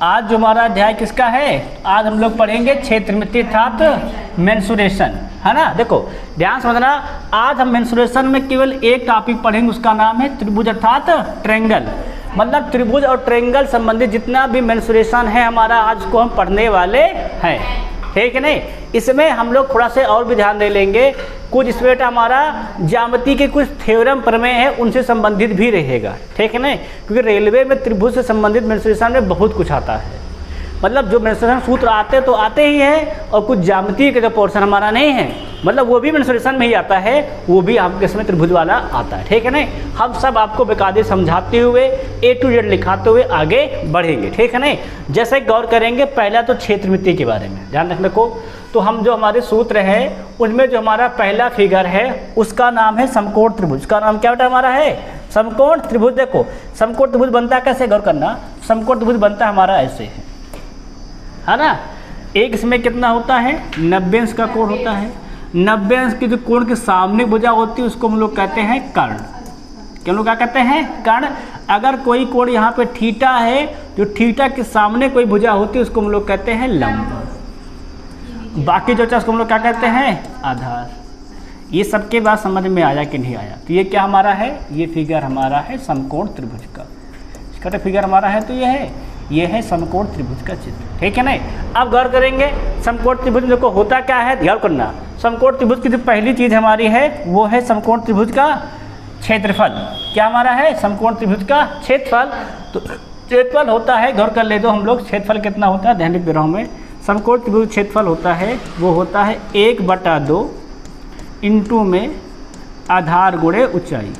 आज जो हमारा अध्याय किसका है? आज हम लोग पढ़ेंगे क्षेत्रमिति अर्थात मेंसुरेशन, है ना। देखो ध्यान समझना, आज हम मेंसुरेशन में केवल एक टॉपिक पढ़ेंगे, उसका नाम है त्रिभुज अर्थात ट्रायंगल। मतलब त्रिभुज और ट्रायंगल संबंधित जितना भी मेंसुरेशन है हमारा, आज को हम पढ़ने वाले हैं, ठीक है नहीं। इसमें हम लोग थोड़ा से और भी ध्यान दे लेंगे, कुछ इसमें बेटा हमारा ज्यामिति के कुछ थ्योरम प्रमेय है उनसे संबंधित भी रहेगा, ठीक है ना। क्योंकि रेलवे में त्रिभुज से संबंधित मेंसुरेशन में बहुत कुछ आता है। मतलब जो मेंसुरेशन सूत्र आते तो आते ही हैं, और कुछ ज्यामिति का जो पोर्शन हमारा नहीं है, मतलब वो भी मेंसुरेशन में ही आता है, वो भी आपके इसमें त्रिभुज वाला आता है, ठीक है ना। हम सब आपको बेकायदे समझाते हुए A to Z लिखाते हुए आगे बढ़ेंगे, ठीक है ना। जैसे गौर करेंगे, पहला तो क्षेत्रमिति के बारे में ध्यान रखने को। तो हम जो हमारे सूत्र है उनमें जो हमारा पहला फिगर है उसका नाम है समकोण त्रिभुज। का नाम क्या बेटा हमारा है? समकोण त्रिभुज। देखो समकोण त्रिभुज बनता है कैसे, गौर करना। समकोण त्रिभुज बनता है हमारा ऐसे है ना। एक इसमें कितना होता है? 90 अंश का कोण होता है। 90 अंश की जो कोण के सामने भुजा होती है उसको हम लोग कहते हैं कर्ण। क्या लोग क्या कहते हैं? कर्ण। अगर कोई कोण यहाँ पे थीटा है, जो थीटा के सामने कोई भुजा होती है उसको हम लोग कहते हैं लंब। बाकी जो उसको हम लोग क्या कहते हैं? आधार। ये सबके बात समझ में आया कि नहीं आया? तो ये क्या हमारा है? ये फिगर हमारा है समकोण त्रिभुज का। इसका तो फिगर हमारा है, तो ये है समकोण त्रिभुज का चित्र, ठीक है ना। अब गौर करेंगे समकोण त्रिभुज देखो होता क्या है, ध्यान करना। समकोण त्रिभुज की जो पहली चीज़ हमारी है वो है समकोण त्रिभुज का क्षेत्रफल। क्या हमारा है? समकोण त्रिभुज का क्षेत्रफल। तो क्षेत्रफल होता है, गौर कर ले दो हम लोग, क्षेत्रफल कितना होता है ध्यान दे रहा हूँ मैं। समकोण त्रिभुज क्षेत्रफल होता है, वो होता है 1/2 इंटू में आधार गुणे ऊंचाई।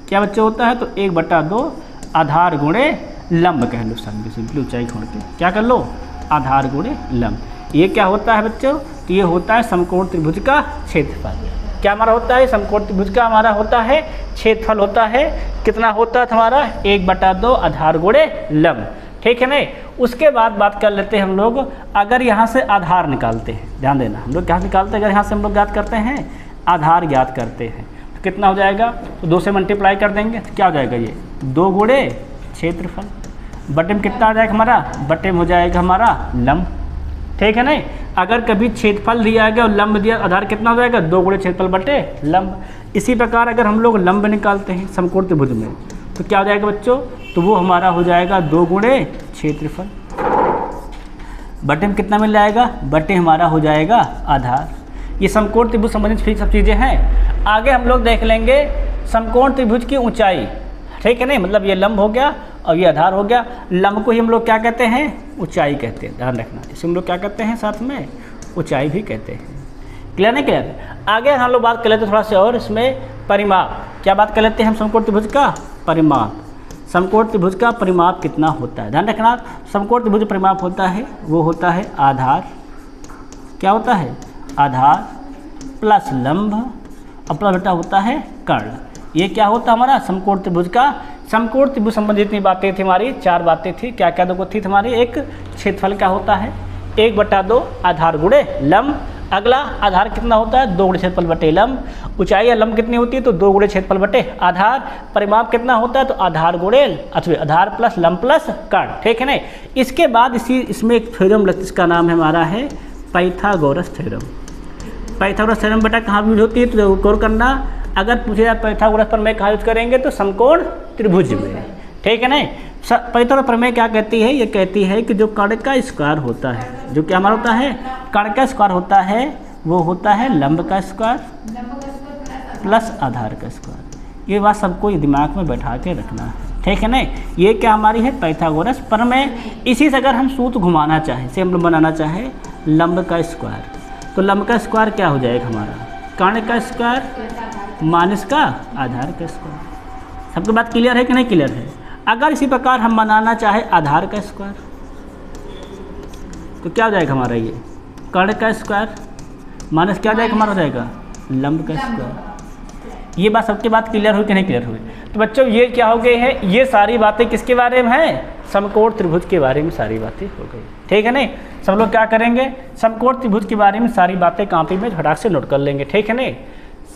क्या बच्चे होता है? तो 1/2 आधार गुणे लंब कह लो, सिंपली ऊंचाई छोड़ के क्या कर लो? आधार गुणे लंब। ये क्या होता है बच्चों? तो ये होता है समकोण त्रिभुज का क्षेत्रफल। क्या हमारा होता है? समकोण त्रिभुज का हमारा होता है क्षेत्रफल होता है, कितना होता है हमारा? 1/2 आधार गुणे लंब, ठीक है ना। उसके बाद बात कर लेते हैं हम लोग, अगर यहाँ से आधार निकालते हैं, ध्यान देना, हम लोग क्या निकालते हैं? अगर यहाँ से हम लोग ज्ञात करते हैं, आधार ज्ञात करते हैं, तो कितना हो जाएगा? तो 2 से मल्टीप्लाई कर देंगे तो क्या हो जाएगा? ये 2 गुणे क्षेत्रफल। बटे में कितना आ जाएगा हमारा? बटे में हो जाएगा हमारा लंब, ठीक है ना। अगर कभी क्षेत्रफल दिया गया और लंब दिया, आधार कितना हो जाएगा? 2 गुणे क्षेत्रफल बटे लंब। इसी प्रकार अगर हम लोग लंब निकालते हैं समकोण त्रिभुज में, तो क्या हो जाएगा बच्चों? तो वो हमारा हो जाएगा 2 गुणे क्षेत्रफल। बटे में कितना मिल जाएगा? बटे हमारा हो जाएगा आधार। ये समकोण त्रिभुज संबंधित फिर सब चीज़ें हैं। आगे हम लोग देख लेंगे समकोण त्रिभुज की ऊंचाई, ठीक है नहीं। मतलब ये लंब हो गया और ये आधार हो गया। लंब को ही हम लोग क्या कहते हैं? ऊंचाई कहते हैं, ध्यान रखना। इसे हम लोग क्या कहते हैं? साथ में ऊंचाई भी कहते हैं। क्लियर नहीं? क्लियर। आगे हम लोग बात कर लेते हैं थोड़ा सा और इसमें परिमाप। क्या बात कर लेते हैं हम? समकोण त्रिभुज का परिमाप। समकोण त्रिभुज का परिमाप कितना होता है? ध्यान रखना, समकोण त्रिभुज परिमाप होता है वो होता है आधार। क्या होता है? आधार प्लस लंब और प्लस बेटा होता है कर्ण। ये क्या होता है हमारा? समकोण त्रिभुज का। समकोण त्रिभुज संबंधित जितनी बातें थी हमारी, 4 बातें थी। क्या क्या दो थी हमारी? एक क्षेत्रफल क्या होता है? 1/2 आधार गुणे लंब। अगला आधार कितना होता है? 2 गुणे क्षेत्रफल बटे लंब। ऊंचाई या लंब कितनी होती है? तो 2 गुणे क्षेत्रफल बटे आधार। परिमाप कितना होता है? तो आधार गुणे आधार प्लस लंब प्लस कर्ण, ठीक है ना। इसके बाद इसमें एक थ्योरम इसका नाम है हमारा है पाइथागोरस थ्योरम। पाइथागोरस थ्योरम बेटा कहाँ यूज होती है? तो गौर करना, अगर पूछे जाए पाइथागोरस प्रमेय कहाँ यूज करेंगे? तो समकोण त्रिभुज में, ठीक है ना। पाइथागोरस प्रमेय क्या कहती है? ये कहती है कि जो कर्ण का स्क्वायर होता है, जो क्या हमारा होता है? कर्ण का स्क्वायर होता है वो होता है लंब का स्क्वायर प्लस आधार का स्क्वायर। ये बात सबको दिमाग में बैठा के रखना है, ठीक है ना। ये क्या हमारी है? पाइथागोरस प्रमेय। इसी से अगर हम सूत्र घुमाना चाहें, से हम लोग बनाना चाहें लंब का स्क्वायर, तो लंब का स्क्वायर क्या हो जाएगा हमारा? कर्ण का स्क्वायर माइनस का आधार का स्क्वायर। सबकी बात क्लियर है कि नहीं क्लियर है? अगर इसी प्रकार हम बनाना चाहे आधार का स्क्वायर, तो क्या हो जाएगा हमारा? ये कर्ण का स्क्वायर माइनस क्या हो जाएगा हमारा? हो जाएगा लंब का स्क्वायर। ये बात सबकी बात क्लियर हुई कि नहीं क्लियर हुई? तो बच्चों ये क्या हो गई है? ये सारी बातें किसके बारे में हैं? समकोण त्रिभुज के बारे में सारी बातें हो गई, ठीक है नहीं। सब लोग क्या करेंगे? समकोण त्रिभुज के बारे में सारी बातें कॉपी में फटाक से नोट कर लेंगे, ठीक है नहीं।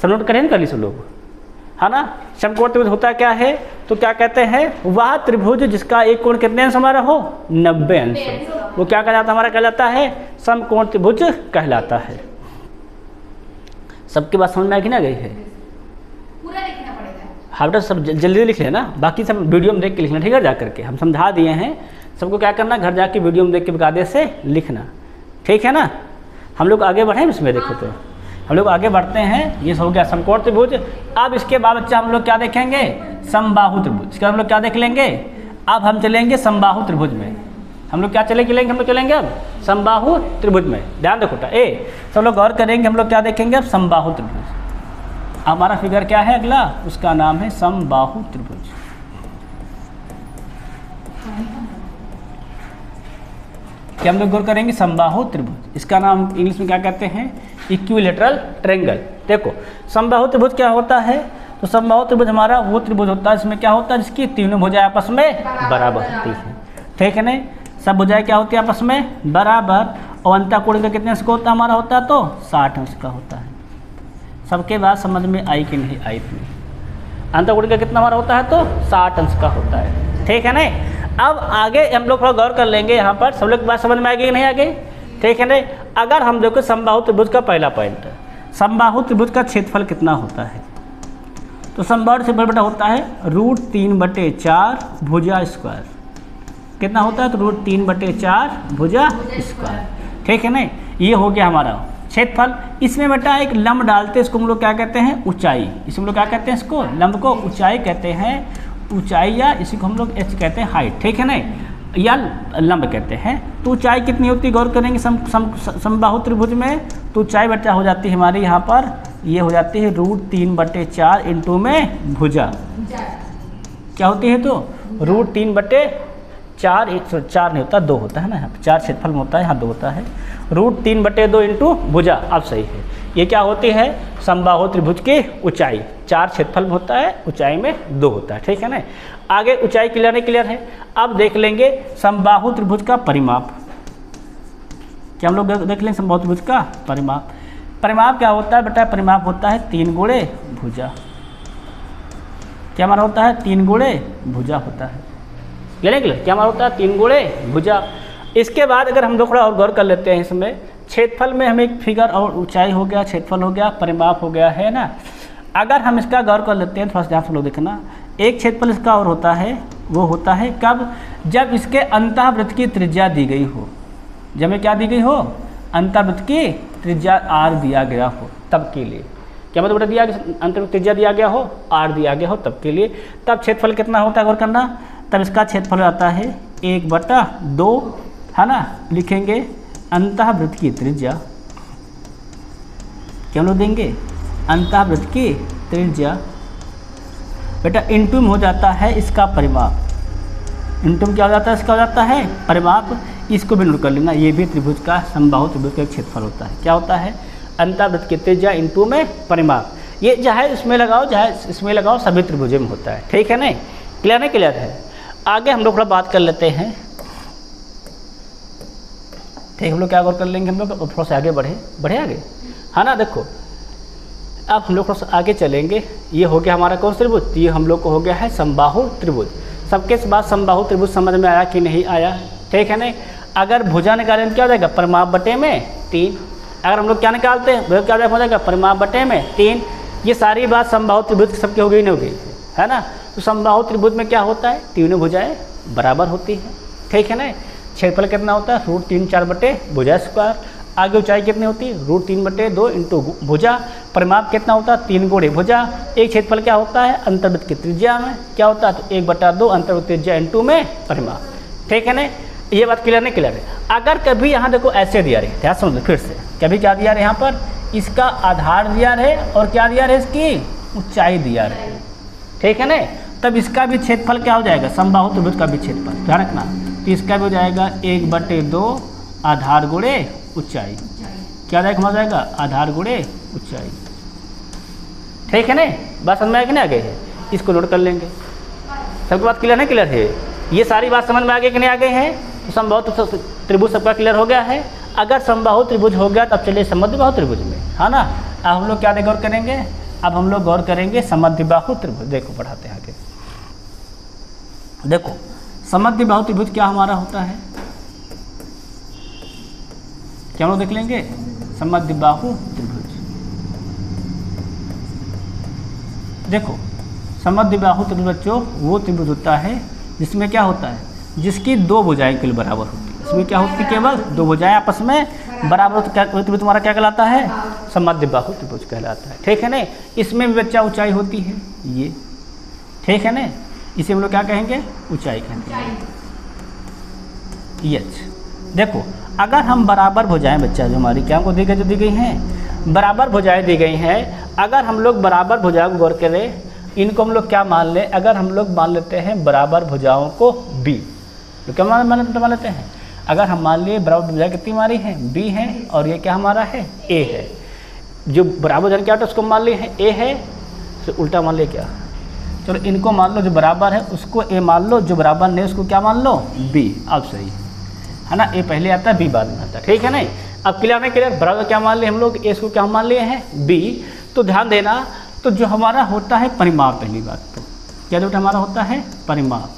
सब नोट करें कर ली सब लोग? है ना। समकोण त्रिभुज होता क्या है, तो क्या कहते हैं, वह त्रिभुज जिसका एक कोण कितने अंश हमारा हो, 90 अंश, वो क्या कहलाता हमारा, कहलाता है समकोण त्रिभुज कहलाता है। सबकी बात समझ में आ गई ना, गई है, पूरा लिखना पड़ेगा। हाँ बेटा सब जल्दी लिख लेना, बाकी सब वीडियो में देख के लिखना, ठीक है, जा करके हम समझा दिए हैं सबको, क्या करना घर जाके वीडियो में देख के बकायदे से लिखना, ठीक है ना। हम लोग आगे बढ़े इसमें, देखो तो हम लोग आगे बढ़ते हैं, ये हो गया समकोण त्रिभुज। अब इसके बाद बच्चा हम लोग क्या देखेंगे, समबाहु त्रिभुज, इसके बाद हम लोग क्या देख लेंगे, अब हम चलेंगे समबाहु त्रिभुज में, हम लोग क्या चलेंगे, हम लोग चलेंगे अब समबाहु त्रिभुज में। ध्यान देखो सब लोग गौर करेंगे, हम लोग क्या देखेंगे अब समबाहु त्रिभुज। हमारा फिगर क्या है अगला, उसका नाम है समबाहु त्रिभुज। क्या हम लोग गौर करेंगे, समबाहु त्रिभुज, इसका नाम इंग्लिश में क्या कहते हैं, इक्विलेटरल ट्रायंगल। देखो समबाहु त्रिभुज क्या होता है, तो समबाहु त्रिभुज हमारा वो त्रिभुज होता है इसमें क्या होता है, जिसकी तीनों भुजाएं आपस में बराबर होती है, ठीक है नहीं, सब भुजाएं क्या होती है आपस में बराबर, और अंतःकोण का कितने अंश का होता है हमारा, होता है तो 60 अंश का होता है। सबके बात समझ में आई कि नहीं आई थी, अंतःकोण का कितना हमारा होता है तो 60 अंश का होता है, ठीक है नहीं। अब आगे हम लोग थोड़ा गौर कर लेंगे, यहाँ पर सब लोग की बात समझ में आ गई नहीं आ गई, ठीक है नहीं। अगर हम देखो समबाहु त्रिभुज का पहला पॉइंट, समबाहु त्रिभुज का क्षेत्रफल कितना होता है, तो समबाहु त्रिभुज बेटा होता है √3/4 भुजा स्क्वायर, कितना होता है तो √3/4 भुजा स्क्वायर, ठीक है नहीं। ये हो गया हमारा क्षेत्रफल। इसमें बेटा एक लंब डालते हैं, इसको हम लोग क्या कहते हैं, ऊंचाई, इसको हम लोग क्या कहते हैं, इसको लंब को ऊंचाई कहते हैं, ऊंचाई, या इसी को हम लोग एच कहते हैं हाइट, ठीक है नहीं, या लंब कहते हैं। तो ऊंचाई कितनी होती है, गौर करेंगे समबाहु त्रिभुज में, तो ऊंचाई बेटा हो जाती है हमारी यहाँ पर, ये हो जाती है √3/4 इंटू में भुजा, क्या होती है तो √3/4, 4 नहीं होता 2 होता है ना, यहाँ पर 4 क्षेत्रफल में होता है, यहाँ 2 होता है, √3/2 इंटू भुजा, अब सही है। ये क्या होती है, समबाहु त्रिभुज की ऊंचाई, 4 क्षेत्रफल में होता है, ऊंचाई में 2 होता है, ठीक है ना। आगे ऊंचाई क्लियर नहीं क्लियर है। अब देख लेंगे समबाहु त्रिभुज का परिमाप, क्या हम लोग देख लेंगे समबाहु त्रिभुज का परिमाप। परिमाप क्या होता है बेटा, परिमाप होता है 3 गुणे भुजा, क्या हमारा होता है 3 गुणे भुजा होता है, क्लियर, क्या हमारा होता है 3 गुणे भुजा। इसके बाद अगर हम लोग थोड़ा और गौर कर लेते हैं इसमें, क्षेत्रफल में हमें एक फिगर और ऊंचाई हो गया, क्षेत्रफल हो गया, परिमाप हो गया, है ना। अगर हम इसका गौर कर लेते हैं, थोड़ा सा ध्यान से लोग देखना, एक क्षेत्रफल इसका और होता है, वो होता है कब, जब इसके अंतःवृत्त की त्रिज्या दी गई हो, जब में क्या दी गई हो, अंतःवृत्त की त्रिज्या r दिया गया हो, तब के लिए, क्या मतलब बेटा दिया, अंतःवृत्त त्रिज्या दिया गया हो, r दिया गया हो, तब के लिए, तब क्षेत्रफल कितना होता है गौर करना, तब इसका क्षेत्रफल आता है 1/2, है ना, लिखेंगे अंतःवृत्त की त्रिज्या, क्या लोग देंगे, अंतःवृत्त की त्रिज्या बेटा इंटू में हो जाता है इसका परिमाप, इंटू में क्या हो जाता है, इसका हो जाता है परिमाप। इसको भी नोट कर लेना, ये भी त्रिभुज का समबाहु त्रिभुज का क्षेत्रफल होता है, क्या होता है, अंतःवृत्त की त्रिज्या इंटू में परिमाप। ये चाहे इसमें लगाओ चाहे इसमें लगाओ, सभी त्रिभुजों में होता है, ठीक है नहीं, क्लियर नहीं क्लियर है। आगे हम लोग थोड़ा बात कर लेते हैं, ठीक, हम लोग क्या गौर कर लेंगे, हम लोग थोड़ा सा आगे बढ़े आगे, है ना। देखो अब हम लोग थोड़ा सा आगे चलेंगे, ये हो गया हमारा कौन सा त्रिभुज, ये हम लोग को हो गया है समबाहु त्रिभुज। सबके बाद समबाहु त्रिभुज समझ में आया कि नहीं आया, ठीक है नहीं। अगर भुजा निकालें तो क्या हो जाएगा, परिमाप बटे में 3, अगर हम लोग क्या निकालते हैं, भुजा क्या हो जाएगा, परिमाप बटे में 3। ये सारी बात समबाहु त्रिभुज सबकी हो गई नहीं हो गई, है ना। तो समबाहु त्रिभुज में क्या होता है, तीनों भुजाएँ बराबर होती हैं, ठीक है ना। क्षेत्रफल कितना होता है, √3/4 भुजा स्क्वायर। आगे ऊंचाई कितनी होती है, √3/2 इंटू भुजा। परिमाप कितना होता है, 3 गुणे भुजा। एक क्षेत्रफल क्या होता है, अंतर्वृत्त की त्रिज्या में क्या होता है, तो 1/2 अंतर्वृत्त त्रिज्या इंटू में परिमाप, ठीक है ना। ये बात क्लियर नहीं क्लियर है। अगर कभी यहाँ देखो ऐसे दिया रहे, ध्यान समझ लो फिर से, कभी क्या दिया रहे, यहाँ पर इसका आधार दिया रहे और क्या दिया रहे, इसकी ऊंचाई दिया रहे, ठीक है ना। तब इसका भी क्षेत्रफल क्या हो जाएगा, समबाहु त्रिभुज का भी क्षेत्रफल ध्यान रखना, तो इसका भी हो जाएगा 1/2 आधार गुणे ऊंचाई, क्या हो जाएगा, आधार गुणे ऊंचाई, ठीक है ना। बात समझ में आएगी ना, आगे है, इसको नोट कर लेंगे। सबकी बात क्लियर है, क्लियर है, ये सारी बात समझ में आ गई कि नहीं आ गई है। तो समबाहु त्रिभुज सबका क्लियर हो गया है। अगर समबाहु त्रिभुज हो गया तब चलिए समद्विबाहु त्रिभुज में, है ना। अब हम लोग क्या गौर करेंगे, अब हम लोग गौर करेंगे समद्विबाहु त्रिभुज। देखो पढ़ाते हैं आगे। देखो समद्विबाहु त्रिभुज क्या हमारा होता है, क्या हम लोग देख लेंगे। समद्विबाहु त्रिभुज, देखो समद्विबाहु त्रिभुज बच्चों वो त्रिभुज होता है जिसमें क्या होता है, जिसकी दो भुजाएं केवल बराबर होती है। इसमें क्या होती है, केवल दो भुजाएं आपस में बराबर होती है। त्रिभुज तुम्हारा क्या कहलाता है, समद्विबाहु त्रिभुज कहलाता है। ठीक है ना। इसमें भी बच्चा ऊंचाई होती है ये, ठीक है ना। इसे हम लोग क्या कहेंगे, ऊंचाई कहेंगे। यस देखो अगर हम बराबर भुजाएं बच्चा जो हमारी क्या हमको दी गई, जो दी गई हैं बराबर भुजाएं दी गई हैं। अगर हम लोग बराबर भुजाओं को गौर करें, इनको हम लोग क्या मान लें, अगर हम लोग मान लेते हैं बराबर भुजाओं को बी, तो क्या मान लेते हैं, अगर हम मान लिए बराबर भुजाएं कितनी हमारी हैं, बी हैं, और ये क्या हमारा है, ए है। जो बराबर भुजाएं क्या होता है उसको मान लिए हैं ए है, तो उल्टा मान लिए क्या, चलो इनको मान लो, जो बराबर है उसको ए मान लो, जो बराबर नहीं उसको क्या मान लो, बी। अब सही है ना, ए पहले आता है बी बाद में आता है। ठीक है ना। अब क्लियर नहीं क्लियर, बराबर क्या मान लिए हम लोग, ए इसको क्या मान लिए हैं बी। तो ध्यान देना, तो जो हमारा होता है परिमाप, पहली बात तो क्या बेटा हमारा होता है परिमाप।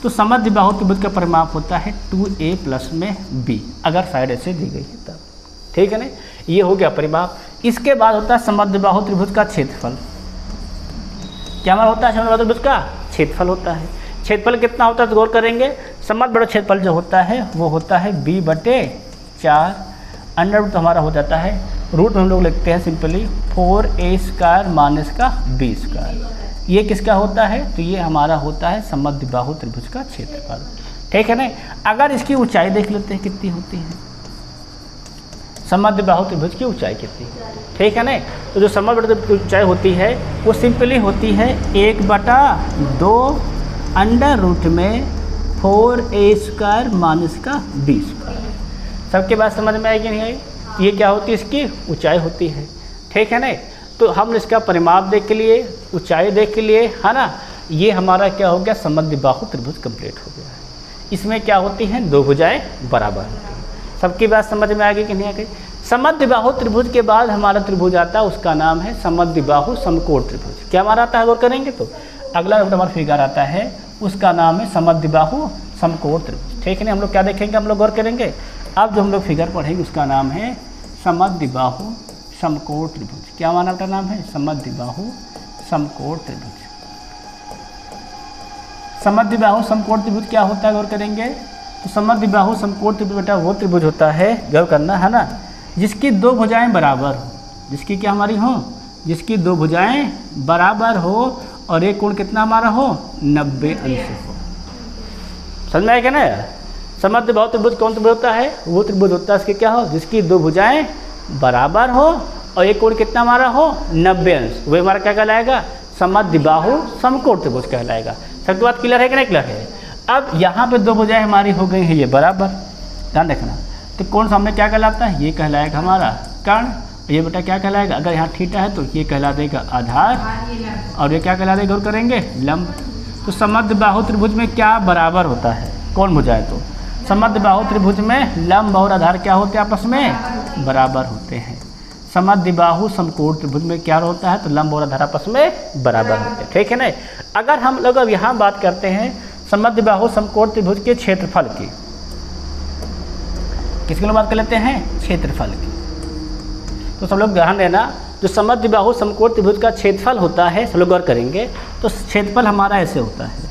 तो समद्विबाहु त्रिभुज का परिमाप होता है 2a प्लस में b, अगर साइड ऐसे दी गई है तब। ठीक है ना, ये हो गया परिमाप। इसके बाद होता है समद्विबाहु त्रिभुज का क्षेत्रफल। क्या हमारा होता है, समद्विबाहु त्रिभुज का क्षेत्रफल होता है। क्षेत्रफल कितना होता है तो गौर करेंगे, समद्विबाहु क्षेत्रफल जो होता है वो होता है b/4, अंडर रूट हमारा हो जाता है, रूट में हम लोग लिखते हैं सिंपली 4a² माइनस का b²। ये किसका होता है, तो ये हमारा होता है समद्विबाहु त्रिभुज का क्षेत्रफल। ठीक है ना। अगर इसकी ऊंचाई देख लेते हैं कितनी होती है, समद्विबाहु त्रिभुज की ऊंचाई कितनी है। ठीक है ना। तो जो समद्विबाहु की ऊंचाई होती है वो सिंपली होती है 1/2 अंडर रूट में 4a² माइनस का b²। सबके बात समझ में आएगी नहीं आई। ये क्या होती है, इसकी ऊंचाई होती है। ठीक है ना। तो हम इसका परिमाप देख के लिए, ऊंचाई देख के लिए, है ना, ये हमारा क्या हो गया, समद्विबाहु त्रिभुज कंप्लीट हो गया है। इसमें क्या होती हैं, दो भुजाएं बराबर होती हैं। सबकी बात समझ में आ गई कि नहीं आ गई। समद्विबाहु त्रिभुज के बाद हमारा त्रिभुज आता है, उसका नाम है समद्विबाहु समकोण त्रिभुज। क्या हमारा आता है, गौर करेंगे तो अगला हमारा फिगर आता है, उसका नाम है समद्विबाहु समकोण त्रिभुज। ठीक है ना। हम लोग क्या देखेंगे, हम लोग गौर करेंगे। अब जो हम लोग फिगर पढ़ेंगे उसका नाम है समद्विबाहु समकोण त्रिभुज। क्या माना बेटा नाम है, समद्विबाहु समकोण त्रिभुज। समद्विबाहु समकोण त्रिभुज क्या होता है, गौर करेंगे तो समद्विबाहु समकोण त्रिभुज बेटा वो त्रिभुज होता है, गौर करना है ना, जिसकी दो भुजाएं बराबर हो। जिसकी क्या हमारी हो, जिसकी दो भुजाएं बराबर हो और एक कोण कितना हमारा हो, 90 अंश हो। समझ में आएगा ना। समद्विबाहु त्रिभुज कौन त्रिभुज होता है, वो त्रिभुज होता है इसके क्या हो, जिसकी दो भुजाएं बराबर हो और एक कोण कितना हमारा हो, 90 अंश। वही हमारा क्या कहलाएगा, समद्विबाहु समकोण त्रिभुज कहलाएगा। सबके बात क्लियर है कि नहीं क्लियर है। अब यहाँ पे दो भुजाएं हमारी हो गई हैं ये बराबर, ध्यान रखना। तो कोण सामने क्या कहलाता है, ये कहलाएगा हमारा कर्ण। ये बेटा क्या कहलाएगा, अगर यहाँ थीटा है तो ये कहला देगा आधार, और ये क्या कहला देगा, गौर करेंगे लंब। तो समद्विबाहु त्रिभुज में क्या बराबर होता है, कौन भुजाएं, तो समद्विबाहु त्रिभुज में लंब और आधार क्या होते हैं, आपस में बराबर होते हैं। समद्विबाहु समकोण त्रिभुज में क्या होता है, तो लंब और आधार आपस में बराबर होते हैं। ठीक है ना। अगर हम लोग अब यहाँ बात करते हैं समद्विबाहु समकोण त्रिभुज के क्षेत्रफल की, किसकी लोग बात कर लेते हैं, क्षेत्रफल की। तो सब लोग ध्यान देना, जो समद्विबाहु समकोण त्रिभुज का क्षेत्रफल होता है, सब लोग गौर करेंगे तो क्षेत्रफल हमारा ऐसे होता है,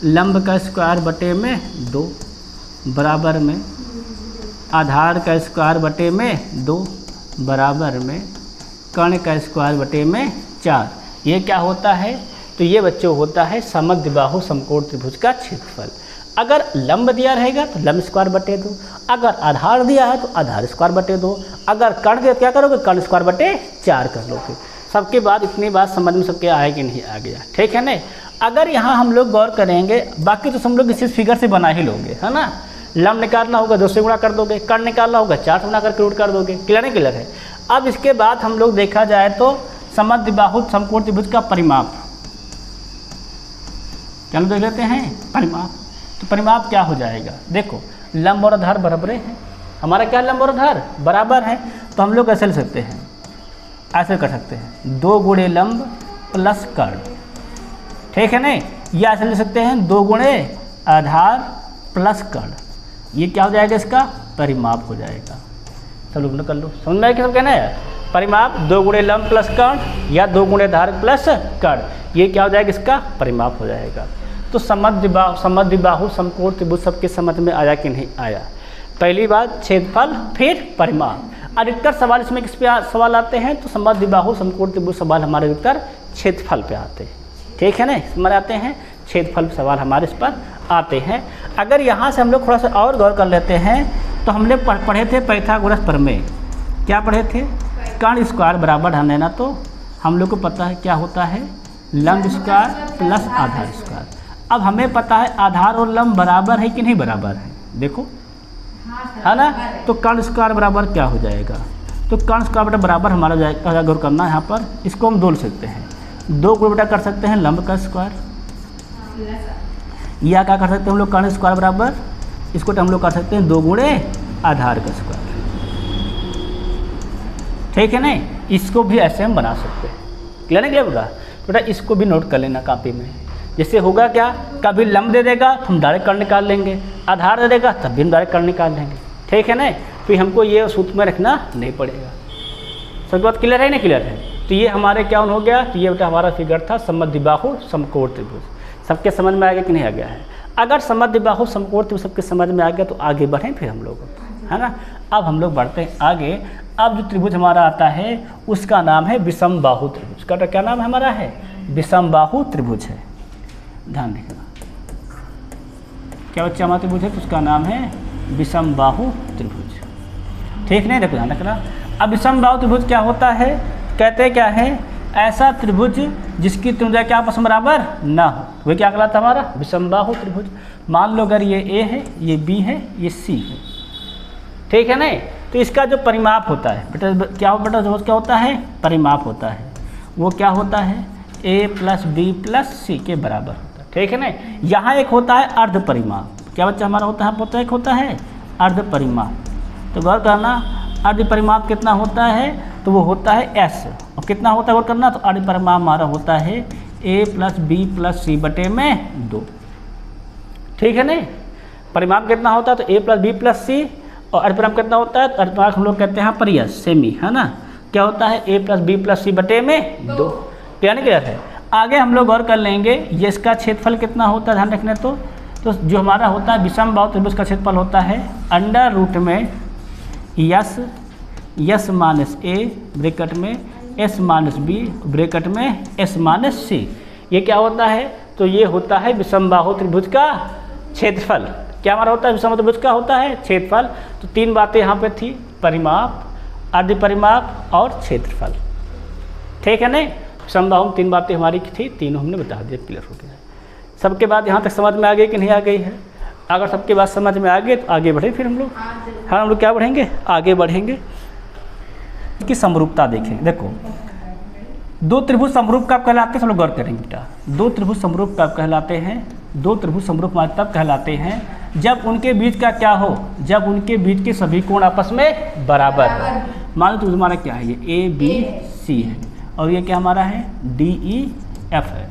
लंब का स्क्वायर बटे में 2 बराबर में आधार का स्क्वायर बटे में 2 बराबर में कर्ण का स्क्वायर बटे में 4। ये क्या होता है, तो ये बच्चों होता है समद्विबाहु समकोण त्रिभुज का क्षेत्रफल। अगर लंब दिया रहेगा तो लंब स्क्वायर बटे 2, अगर आधार दिया है तो आधार स्क्वायर बटे 2, अगर कर्ण दिया क्या करोगे, कर्ण स्क्वायर बटे 4 कर लोगे। सबके बाद इतनी बात समझ में सबके आए कि नहीं आ गया। ठीक है ना। अगर यहाँ हम लोग गौर करेंगे, बाकी तो हम लोग इसी फिगर से बना ही लोगे, है ना। लंब निकालना होगा 2 से गुणा कर दोगे, कर्ण निकालना होगा 4 से गुणा करके रूट कर दोगे। क्लियर नहीं क्लियर है। अब इसके बाद हम लोग देखा जाए तो समद्विबाहु समकोण त्रिभुज का परिमाप क्या देख लेते हैं, परिमाप। तो परिमाप क्या हो जाएगा, देखो लंब और आधार बराबर है, हमारा क्या लंब और आधार बराबर है, तो हम लोग ऐसे लिख सकते हैं ऐसे कर सकते हैं 2 गुणे लंब प्लस कर्ण, ठीक है नहीं। या ऐसे ले सकते हैं 2 गुणे आधार प्लस कर्ण, ये क्या हो जाएगा, इसका परिमाप हो जाएगा। सब लोग कर लो, समझ में आया कि सब कहना है। परिमाप 2 गुणे लंब प्लस कर्ण या 2 गुणे आधार प्लस कर्ण, ये क्या हो जाएगा, इसका परिमाप हो जाएगा। तो समद्विबाहु समकोण त्रिभुज सबके समझ में आया कि नहीं आया। पहली बात छेदफल, फिर परिमाप। अधिकतर सवाल इसमें किस पे सवाल आते हैं, तो समद्विबाहु समकोण त्रिभुज सवाल हमारे अधिकतर छेदफल पे आते हैं, ठीक है ना, इसमें आते हैं छेदफल सवाल हमारे इस पर आते हैं। अगर यहाँ से हम लोग थोड़ा सा और गौर कर लेते हैं तो हमने पढ़े थे पाइथागोरस प्रमेय, क्या पढ़े थे, कर्ण स्क्वायर बराबर है ना, तो हम लोग को पता है क्या होता है, लंब स्क्वायर प्लस आधार स्क्वायर। अब हमें पता है आधार और लंब बराबर है कि नहीं बराबर है, देखो है ना, तो कर्ण स्क्वायर बराबर क्या हो जाएगा, तो कर्ण स्क्वायर बराबर हमारा जाएगा, गौर करना है यहाँ पर, इसको हम दो सकते हैं, 2 गुणे बटा कर सकते हैं लंब का स्क्वायर, या क्या कर सकते हैं हम लोग, कर्ण स्क्वायर बराबर इसको तो हम लोग कर सकते हैं 2 गुणे आधार का स्क्वायर, ठीक है नहीं। इसको भी ऐसे हम बना सकते हैं, क्लियर नहीं, क्लियर होगा बेटा, इसको भी नोट कर लेना कापी में। जैसे होगा क्या, कभी लंब दे देगा तो हम डायरेक्ट कर्ण निकाल लेंगे, आधार दे देगा तब भी हम डायरेक्ट कर्ण निकाल लेंगे, ठीक है ना। फिर हमको ये सूत्र में रखना नहीं पड़ेगा। सब बात क्लियर है ना, क्लियर है। तो ये हमारे क्या हो गया, तो ये बेटा हमारा फिगर था समद्विबाहु समकोण त्रिभुज। सबके समझ में आ गया कि नहीं आ गया है। अगर समद्विबाहु समकोण त्रिभुज सबके समझ में आ गया तो आगे बढ़ें फिर हम लोग, है ना। अब हम लोग बढ़ते हैं आगे। अब जो त्रिभुज हमारा आता है उसका नाम है विषम बाहु त्रिभुज। का क्या नाम हमारा है, विषम बाहु त्रिभुज है, ध्यान रखना। क्या बच्चा हमारा त्रिभुज है, तो उसका नाम है विषम बाहु त्रिभुज, ठीक नहीं, देखो ध्यान रखना। अब विषम बाहु त्रिभुज क्या होता है, कहते क्या है, ऐसा त्रिभुज जिसकी त्रिभुजा क्या आपस में बराबर ना हो, वह क्या कहलाता है हमारा विषम बाहु त्रिभुज। मान लो अगर ये ए है, ये बी है, ये सी है, ठीक है नहीं। तो इसका जो परिमाप होता है बेटा, क्या हो बेटा, जो क्या होता है, परिमाप होता है, वो क्या होता है, ए प्लस बी प्लस सी के बराबर होता है, ठीक है ना। यहाँ एक होता है अर्ध परिमाप, क्या बच्चा हमारा होता है, पोता एक होता है अर्ध परिमाप। तो गौर करना, अर्ध परिमाप कितना होता है, तो वो होता है एस, और कितना होता है गौर करना, तो अर्ध परिमाप हमारा होता है ए प्लस बी प्लस सी बटे में 2, ठीक है नहीं। परिमाप कितना होता है, तो ए प्लस बी प्लस सी, और अर्ध परिमाप कितना होता है, तो अर्ध परिमाप हम लोग कहते हैं परियस सेमी, है ना। क्या होता है, ए प्लस बी प्लस सी बटे में 2, क्लियर नहीं क्लियर है। आगे हम लोग गौर कर लेंगे ये इसका क्षेत्रफल कितना होता है, ध्यान रखने। तो जो हमारा होता है विषम बाहु त्रिभुज का क्षेत्रफल होता है अंडर रूट में यस माइनस ए ब्रैकेट में एस माइनस बी ब्रैकेट में एस माइनस सी। ये क्या होता है, तो ये होता है विषम बाहु त्रिभुज का क्षेत्रफल। क्या हमारा होता है, विषम त्रिभुज का होता है क्षेत्रफल। तो 3 बातें यहाँ पे थी, परिमाप, अर्ध परिमाप और क्षेत्रफल, ठीक है नहीं। विषम बाहु 3 बातें हमारी थी, तीनों हमने बता दिया, क्लियर हो गया है। सबके बाद यहाँ तक समझ में आ गई कि नहीं आ गई है। अगर सबके बाद समझ में आ गए तो आगे बढ़े फिर हम लोग, हाँ हम लोग क्या बढ़ेंगे, आगे बढ़ेंगे। की समरूपता देखें, देखो 2 त्रिभुज समरूप कब कहलाते हैं, सब लोग गौर करेंगे बेटा। 2 त्रिभुज समरूप कब कहलाते हैं, 2 त्रिभुज समरूप तब कहलाते हैं जब उनके बीच का क्या हो, जब उनके बीच के सभी कोण आपस में बराबर हो। मान लो तो हमारा क्या है, ये ए बी सी है और ये क्या हमारा है डी ई एफ है,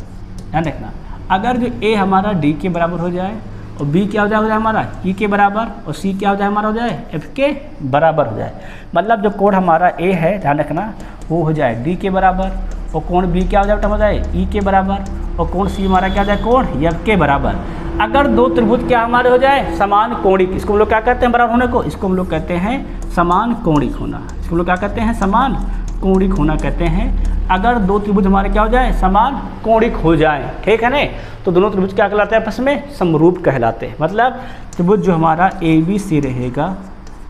ध्यान रखना। अगर जो ए हमारा डी के बराबर हो जाए और बी क्या हो जाए हमारा ई के बराबर, और सी क्या हो जाए हमारा हो जाए एफ के बराबर हो जाए, मतलब जो कोण हमारा ए है, ध्यान रखना, वो हो जाए डी के बराबर, और कोण बी क्या हो जाए हो जाए ई के बराबर, और कोण सी हमारा क्या हो जाए कोण एफ के बराबर। अगर 2 त्रिभुज क्या हमारे हो जाए समान कोणिक, इसको हम लोग क्या कहते हैं बराबर होने को, इसको हम लोग कहते हैं समान कोणिक होना। इसको हम लोग क्या कहते हैं, समान कोणिक होना कहते हैं। अगर 2 त्रिभुज हमारे क्या हो जाए, समान कोणिक हो जाए, ठीक है ना, तो दोनों त्रिभुज क्या कहलाते हैं आपस में, समरूप कहलाते हैं। मतलब त्रिभुज जो हमारा ए बी सी रहेगा,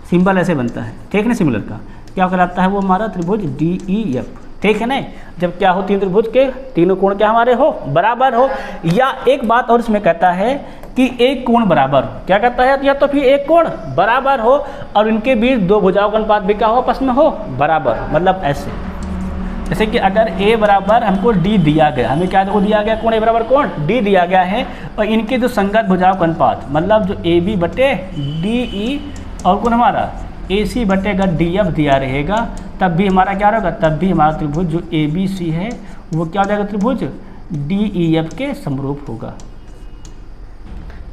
सिंबल ऐसे बनता है, ठीक है ना, सिमिलर का क्या कहलाता है, वो हमारा त्रिभुज डी ई एफ, ठीक है ना। जब क्या हो, 3 त्रिभुज के तीनों कोण क्या हमारे हो, बराबर हो। या एक बात और इसमें कहता है कि एक कोण बराबर हो, क्या कहता है, या तो फिर एक कोण बराबर हो और इनके बीच 2 भुजाओं का अनुपात भी क्या हो, आपस में हो बराबर, मतलब ऐसे। जैसे कि अगर a बराबर हमको d दिया गया, हमें क्या दिया गया, कोण a बराबर कोण d दिया गया है, और इनके जो संगत भुजाओं का अनुपात, मतलब जो ए बी बटे डी ई और कोण हमारा ए सी बटे अगर डी एफ दिया रहेगा, तब भी हमारा क्या होगा, तब भी हमारा त्रिभुज जो ABC है वो क्या हो जाएगा, त्रिभुज DEF के समरूप होगा।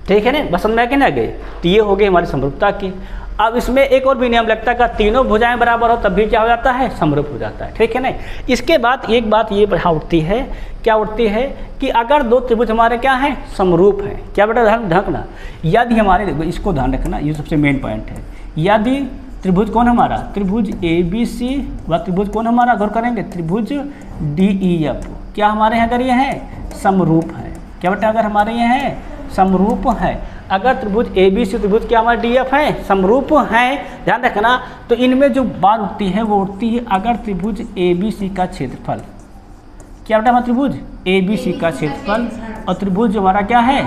ठीक है ना, बस समझ में आ गए। तो ये हो गए हमारी समरूपता की। अब इसमें एक और भी नियम लगता है, तीनों भुजाएं बराबर हो तब भी क्या हो जाता है, समरूप हो जाता है। ठीक है ना। इसके बाद एक बात ये यहाँ उठती है, क्या उठती है कि अगर दो त्रिभुज हमारे क्या हैं, समरूप हैं, क्या बेटा ध्यान रखना, यदि हमारे, इसको ध्यान रखना, ये सबसे मेन पॉइंट है। यदि त्रिभुज कौन हमारा, त्रिभुज ABC व त्रिभुज कौन हमारा, गौर करेंगे, त्रिभुज DEF क्या हमारे यहाँ अगर ये हैं, समरूप हैं, क्या बेटा अगर हमारे ये हैं, समरूप हैं, अगर त्रिभुज ABC त्रिभुज क्या हमारे DF हैं, समरूप हैं, ध्यान रखना, तो इनमें जो बात उठती है वो उठती है अगर त्रिभुज ABC का क्षेत्रफल, क्या बेटा हमारा त्रिभुज ABC का क्षेत्रफल और त्रिभुज हमारा क्या है,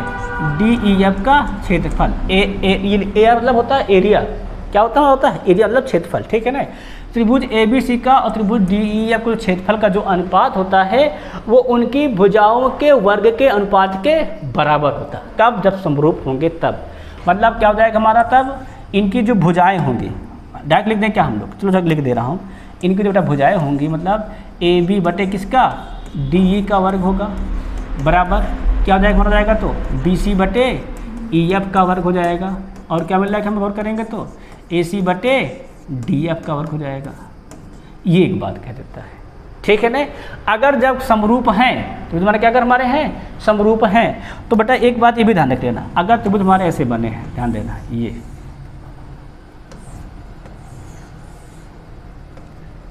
DEF का क्षेत्रफल, ए मतलब होता है एरिया, क्या होता है एरिया मतलब क्षेत्रफल। ठीक है ना। त्रिभुज ABC का और त्रिभुज DEF का क्षेत्रफल का जो अनुपात होता है वो उनकी भुजाओं के वर्ग के अनुपात के बराबर होता है। कब, जब समरूप होंगे तब। मतलब क्या हो जाएगा हमारा, तब इनकी जो भुजाएं होंगी, डायरेक्ट लिख दें क्या हम लोग, चलो लिख दे रहा हूँ, इनकी जो बेटा भुजाएं होंगी मतलब AB बटे किसका, DE का वर्ग होगा, बराबर क्या हो जाएगा, हो जाएगा तो BC बटे EF का वर्ग हो जाएगा, और क्या मिल जाएगा हम गौर करेंगे तो AC बटे DF का वर्ग हो जाएगा। ये एक बात कह देता है। ठीक है ना। अगर जब समरूप हैं तो तुम्हारे क्या, अगर हमारे हैं समरूप हैं तो बेटा एक बात ये भी ध्यान रख लेना, अगर त्रिभुज हमारे ऐसे बने हैं, ध्यान देना, ये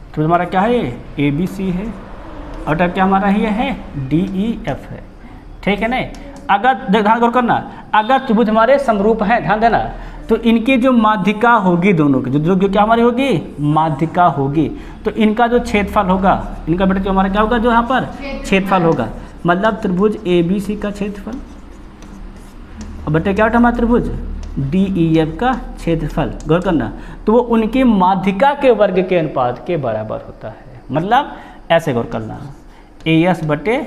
त्रिभुज हमारा क्या है, ये ABC है, और क्या हमारा ये है, DEF है। ठीक है ना। अगर ध्यान गौर करना, अगर त्रिभुज हमारे समरूप हैं, ध्यान देना, तो इनकी जो माध्यिका होगी, दोनों की जो क्या हमारी होगी, माध्यिका होगी, तो इनका जो क्षेत्रफल होगा, इनका बेटा जो हमारा क्या होगा, जो यहाँ पर क्षेत्रफल होगा, मतलब त्रिभुज ABC का क्षेत्रफल और बेटा क्या होता है हमारा त्रिभुज DEF का क्षेत्रफल, गौर करना, तो वो उनकी माध्यिका के वर्ग के अनुपात के बराबर होता है। मतलब ऐसे गौर करना, AS बटे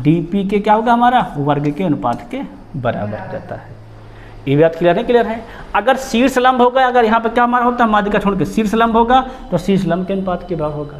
DP के क्या होगा, हमारा वर्ग के अनुपात के बराबर हो जाता है। ये बात क्लियर है, क्लियर है। अगर शीर्ष लंब होगा, अगर यहाँ पर क्या हमारा होता है, माध्यिका छोड़ के शीर्ष लंब होगा तो शीर्ष लंब के अनुपात के बराबर होगा।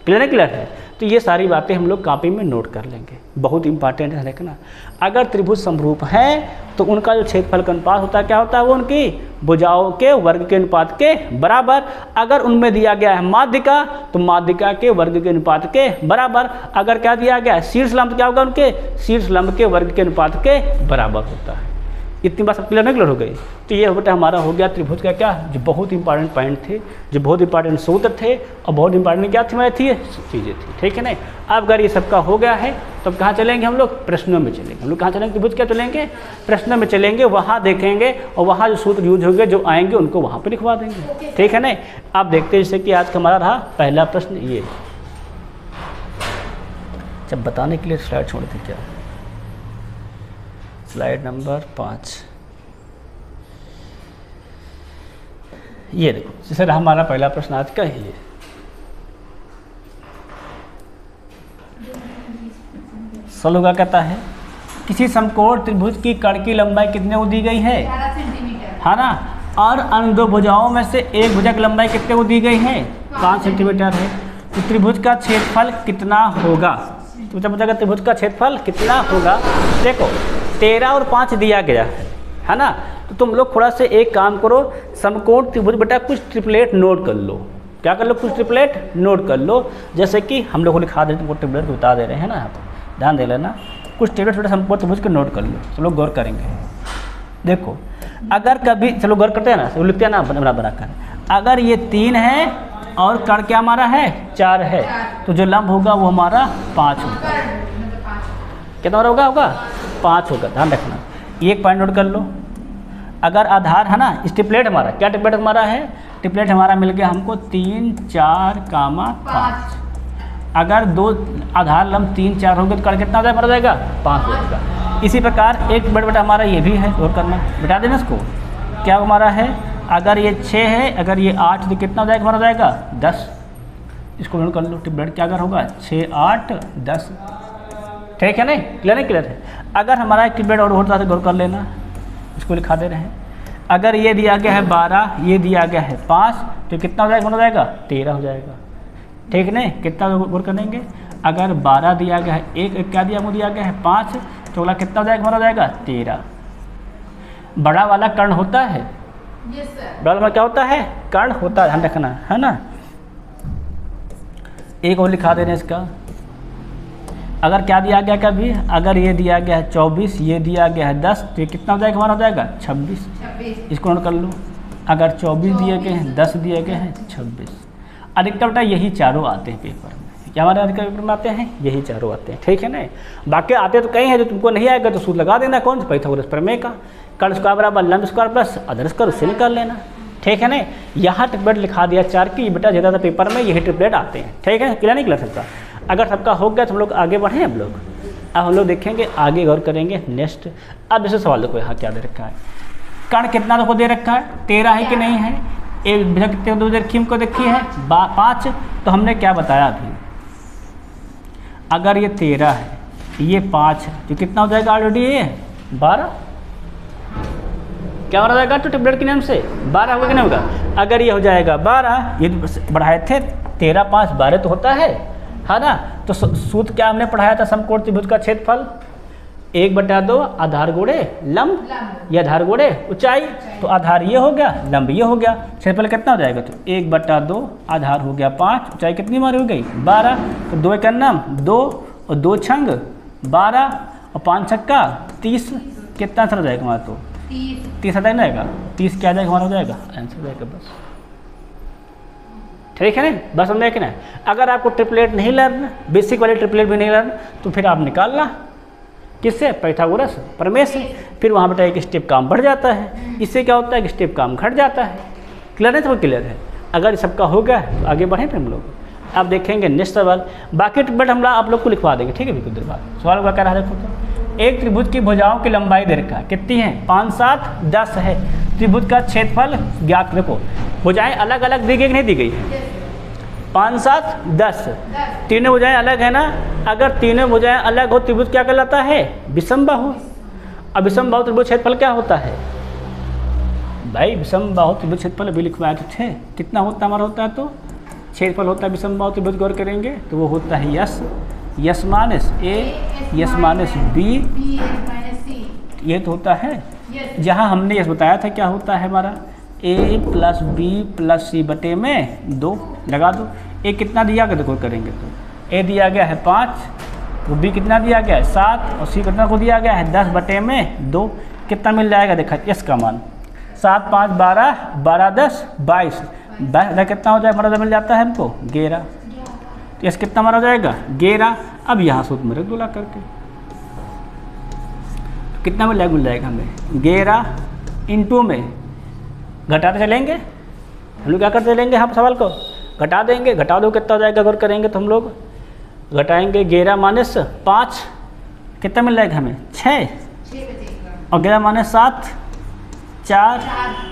क्लियर है, क्लियर है। तो ये सारी बातें हम लोग कॉपी में नोट कर लेंगे, बहुत इंपॉर्टेंट है देखना। अगर त्रिभुज समरूप है तो उनका जो क्षेत्रफल का अनुपात होता है, क्या होता है, वो उनकी भुजाओं के वर्ग के अनुपात के बराबर। अगर उनमें दिया गया है माध्यिका तो माध्यिका के वर्ग के अनुपात के बराबर। अगर क्या दिया गया है शीर्ष लंब, क्या होगा, उनके शीर्ष लंब के वर्ग के अनुपात के बराबर होता है। इतनी बात सब क्लियर नहीं, क्लियर हो गई। तो ये बेटा हमारा हो गया त्रिभुज का क्या, जो बहुत इंपॉर्टेंट पॉइंट थे, जो बहुत इंपॉर्टेंट सूत्र थे और बहुत इंपॉर्टेंट क्या थी हमारी थी चीज़ें थी। ठीक है ना। अब अगर ये सबका हो गया है तो कहाँ चलेंगे हम लोग, प्रश्नों में चलेंगे। हम लोग कहाँ चलेंगे, त्रिभुज क्या चलेंगे, प्रश्नों में चलेंगे, वहाँ देखेंगे और वहाँ जो सूत्र यूज होंगे जो आएंगे उनको वहाँ पर लिखवा देंगे। ठीक है ना। आप देखते हैं जैसे कि आज का हमारा रहा पहला प्रश्न, ये जब बताने के लिए स्लाइड छोड़ दी, क्या स्लाइड नंबर 5, ये देखो जैसे हमारा पहला प्रश्न आज का है, ये सलूगा कहता है किसी समकोण त्रिभुज की कर्ण की लंबाई कितने को दी गई है, 11 सेंटीमीटर, है ना, और अन्य दो भुजाओं में से एक भुजा की लंबाई कितने को दी गई है, 5 सेंटीमीटर है। तो त्रिभुज का क्षेत्रफल कितना होगा, तो जब बताएगा त्रिभुज का क्षेत्रफल कितना होगा। देखो 13 और 5 दिया गया है ना। तो तुम लोग थोड़ा से एक काम करो, समकोण त्रिभुज बेटा कुछ ट्रिपलेट नोट कर लो। क्या कर लो, कुछ ट्रिपलेट नोट कर लो। जैसे कि हम लोग को लिखा दे, तुमको ट्रिपलेट बता दे रहे हैं ना, यहाँ पर ध्यान दे लेना। कुछ ट्रिपलेट छोटे समकोण त्रिभुज के नोट कर लो, सब लोग गौर करेंगे। देखो अगर कभी, चलो गौर करते हैं ना, सब लिखते हैं ना बना बना कर। अगर ये 3 है और कर्ण क्या हमारा है 4 है, तो जो लंब होगा वो हमारा 5 होगा। कितना होगा 5 होगा, ध्यान रखना। एक पॉइंट नोट कर लो। अगर आधार है ना, ट्रिपलेट हमारा क्या, ट्रिपलेट हमारा है, ट्रिपलेट हमारा मिल गया हमको 3, 4, 5। अगर दो आधार लंब 3, 4 होंगे तो कर्ण कितना हो जाएगा 5 हो जाएगा। इसी प्रकार एक बेटा हमारा ये भी है, और करना बता देना इसको, क्या हमारा है, अगर ये 6 है, अगर ये 8 तो कितना हो जाएगा, हमारा जाएगा 10। इसको नोट कर लो, ट्रिपलेट क्या अगर होगा 6, 8, 10। ठीक है नहीं, क्लियर है, क्लियर है। अगर हमारा एक ट्रिपलेट और होता है गौर कर लेना, इसको लिखा दे रहे हैं। अगर ये दिया गया है 12, ये दिया गया है 5, तो कितना हो जाएगा, 13 हो जाएगा। ठीक नहीं, कितना गौर करेंगे, अगर 12 दिया गया है, एक क्या दिया, दिया गया है 5, तो अगला कितना हो जाएगा, हमारा हो जाएगा 13। बड़ा वाला कर्ण होता है, यस सर। बड़ा वाला क्या होता है, कर्ण होता है, ध्यान रखना है ना। एक और लिखा देने इसका, अगर क्या दिया गया कभी, अगर ये दिया गया है 24, ये दिया गया है 10, तो ये कितना हो जाएगा, हमारा हो जाएगा 26। 26। इसको नोट कर लो, अगर 24 दिए गए हैं, 10 दिए गए हैं, 26। अधिकतर बेटा यही चारों आते हैं पेपर में, क्या हमारे अधिकतर पेपर में आते हैं, यही चारों आते हैं, ठीक है ना। बाकी आते तो कई हैं, जो तुमको नहीं आएगा तो सूत्र लगा देना, कौन सा, पाइथागोरस प्रमेय का, कर्ण स्क्वायर बराबर लंब स्क्वायर प्लस अधर स्क्वायर, उससे निकाल लेना, ठीक है ना। यहाँ ट्रिपलेट लिखा दिया 4 की, बेटा ज़्यादातर पेपर में यही ट्रिपलेट आते हैं, ठीक है, क्लियर नहीं क्लियर सकता। अगर सबका हो गया तो हम लोग आगे बढ़ें, हम लोग अब हम लोग देखेंगे आगे, गौर करेंगे नेक्स्ट। अब जैसे सवाल देखो यहाँ क्या दे रखा है, कर्ण कितना देखो दे रखा है, 13 है कि नहीं है, एक भुजा कितने दो दे रखी, हमको देखी है 5, तो हमने क्या बताया अभी, अगर ये 13 है, ये 5 है, तो कितना हो जाएगा ऑलरेडी, ये 12, क्या हो जाएगा, तो ट्रिपलेट के नाम से 12 होगा कि नहीं होगा। अगर ये हो जाएगा 12, ये बढ़ाए थे 13 5 12 तो होता है ना। तो सूत्र क्या हमने पढ़ाया था, समकोण त्रिभुज का क्षेत्रफल 1/2 आधार गुणे लंब, या आधार गुणे ऊंचाई, तो आधार ये हो गया, लंब ये हो गया, क्षेत्रफल कितना हो जाएगा, तो 1/2 आधार हो गया 5, ऊंचाई कितनी मारी हो गई 12, तो 2 का नाम 2 और 2 छंग 12 और 5 छक्का 30, कितना आंसर हो जाएगा हमारा, तो 30 आ जाएगा, 30 क्या आ जाएगा हमारा, हो जाएगा आंसर हो जाएगा बस, ठीक है ना। बस हम देखना है, अगर आपको ट्रिपलेट नहीं लर्न, बेसिक वाले ट्रिपलेट भी नहीं लर्न, तो फिर आप निकालना किससे, पाइथागोरस प्रमेय से, फिर वहाँ बेटा एक स्टेप काम बढ़ जाता है, इससे क्या होता है कि स्टेप काम घट जाता है, क्लियर है, तो क्लियर है। अगर सबका हो गया तो आगे बढ़ें फिर हम लोग, अब देखेंगे नेक्स्ट सवाल, बाकी ट्रिपलेट हम आप लोग को लिखवा देंगे, ठीक है। भी कुछ देर बाद सवाल क्या कह रहा है, देखो तो एक त्रिभुज की भुजाओं की लंबाई दे रखा है, कितनी है, 5 7 10 है, त्रिभुज का क्षेत्रफल ज्ञात, देखो भुजाएं अलग अलग दी गई, नहीं दी गई है, 5 7 10, तीनों भुजाएं अलग है ना, अगर तीनों भुजाएं अलग हो त्रिभुज क्या कहलाता है, विषमबाहु। अब विषमबाहु त्रिभुज क्षेत्रफल क्या होता है भाई, विषमबाहु त्रिभुज क्षेत्रफल अभी लिखवाया तो थे, कितना होता हमारा होता है, तो क्षेत्रफल होता है विषमबाहु त्रिभुज, गौर करेंगे तो वो होता है यस, यस माइनस ए, यस माइनस बी, ये तो होता है, जहाँ हमने यस बताया था क्या होता है हमारा, ए प्लस बी प्लस सी बटे में 2 लगा दो, ए कितना दिया गया, देखो करेंगे तो ए दिया गया है 5, तो बी कितना दिया गया है 7, और सी कितना को दिया गया है 10 बटे में 2, कितना मिल जाएगा, देखा एस का मान 7 5 12 12 10 22, 22 कितना हो जाएगा हमारा, मिल जाता है हमको 11, तो एस कितना हमारा हो जाएगा 11। अब यहाँ सूत्र में रख दो ला करके, तो कितना मिल जाएगा हमें 11 इंटू में घटाते चलेंगे, हम लोग क्या करते चलेंगे, हम सवाल को घटा देंगे, घटा दो कितना हो जाएगा, अगर करेंगे तो हम लोग घटाएंगे 11 माइनस 5, कितना मिल जाएगा हमें 6, और 11 माइनस 7 4,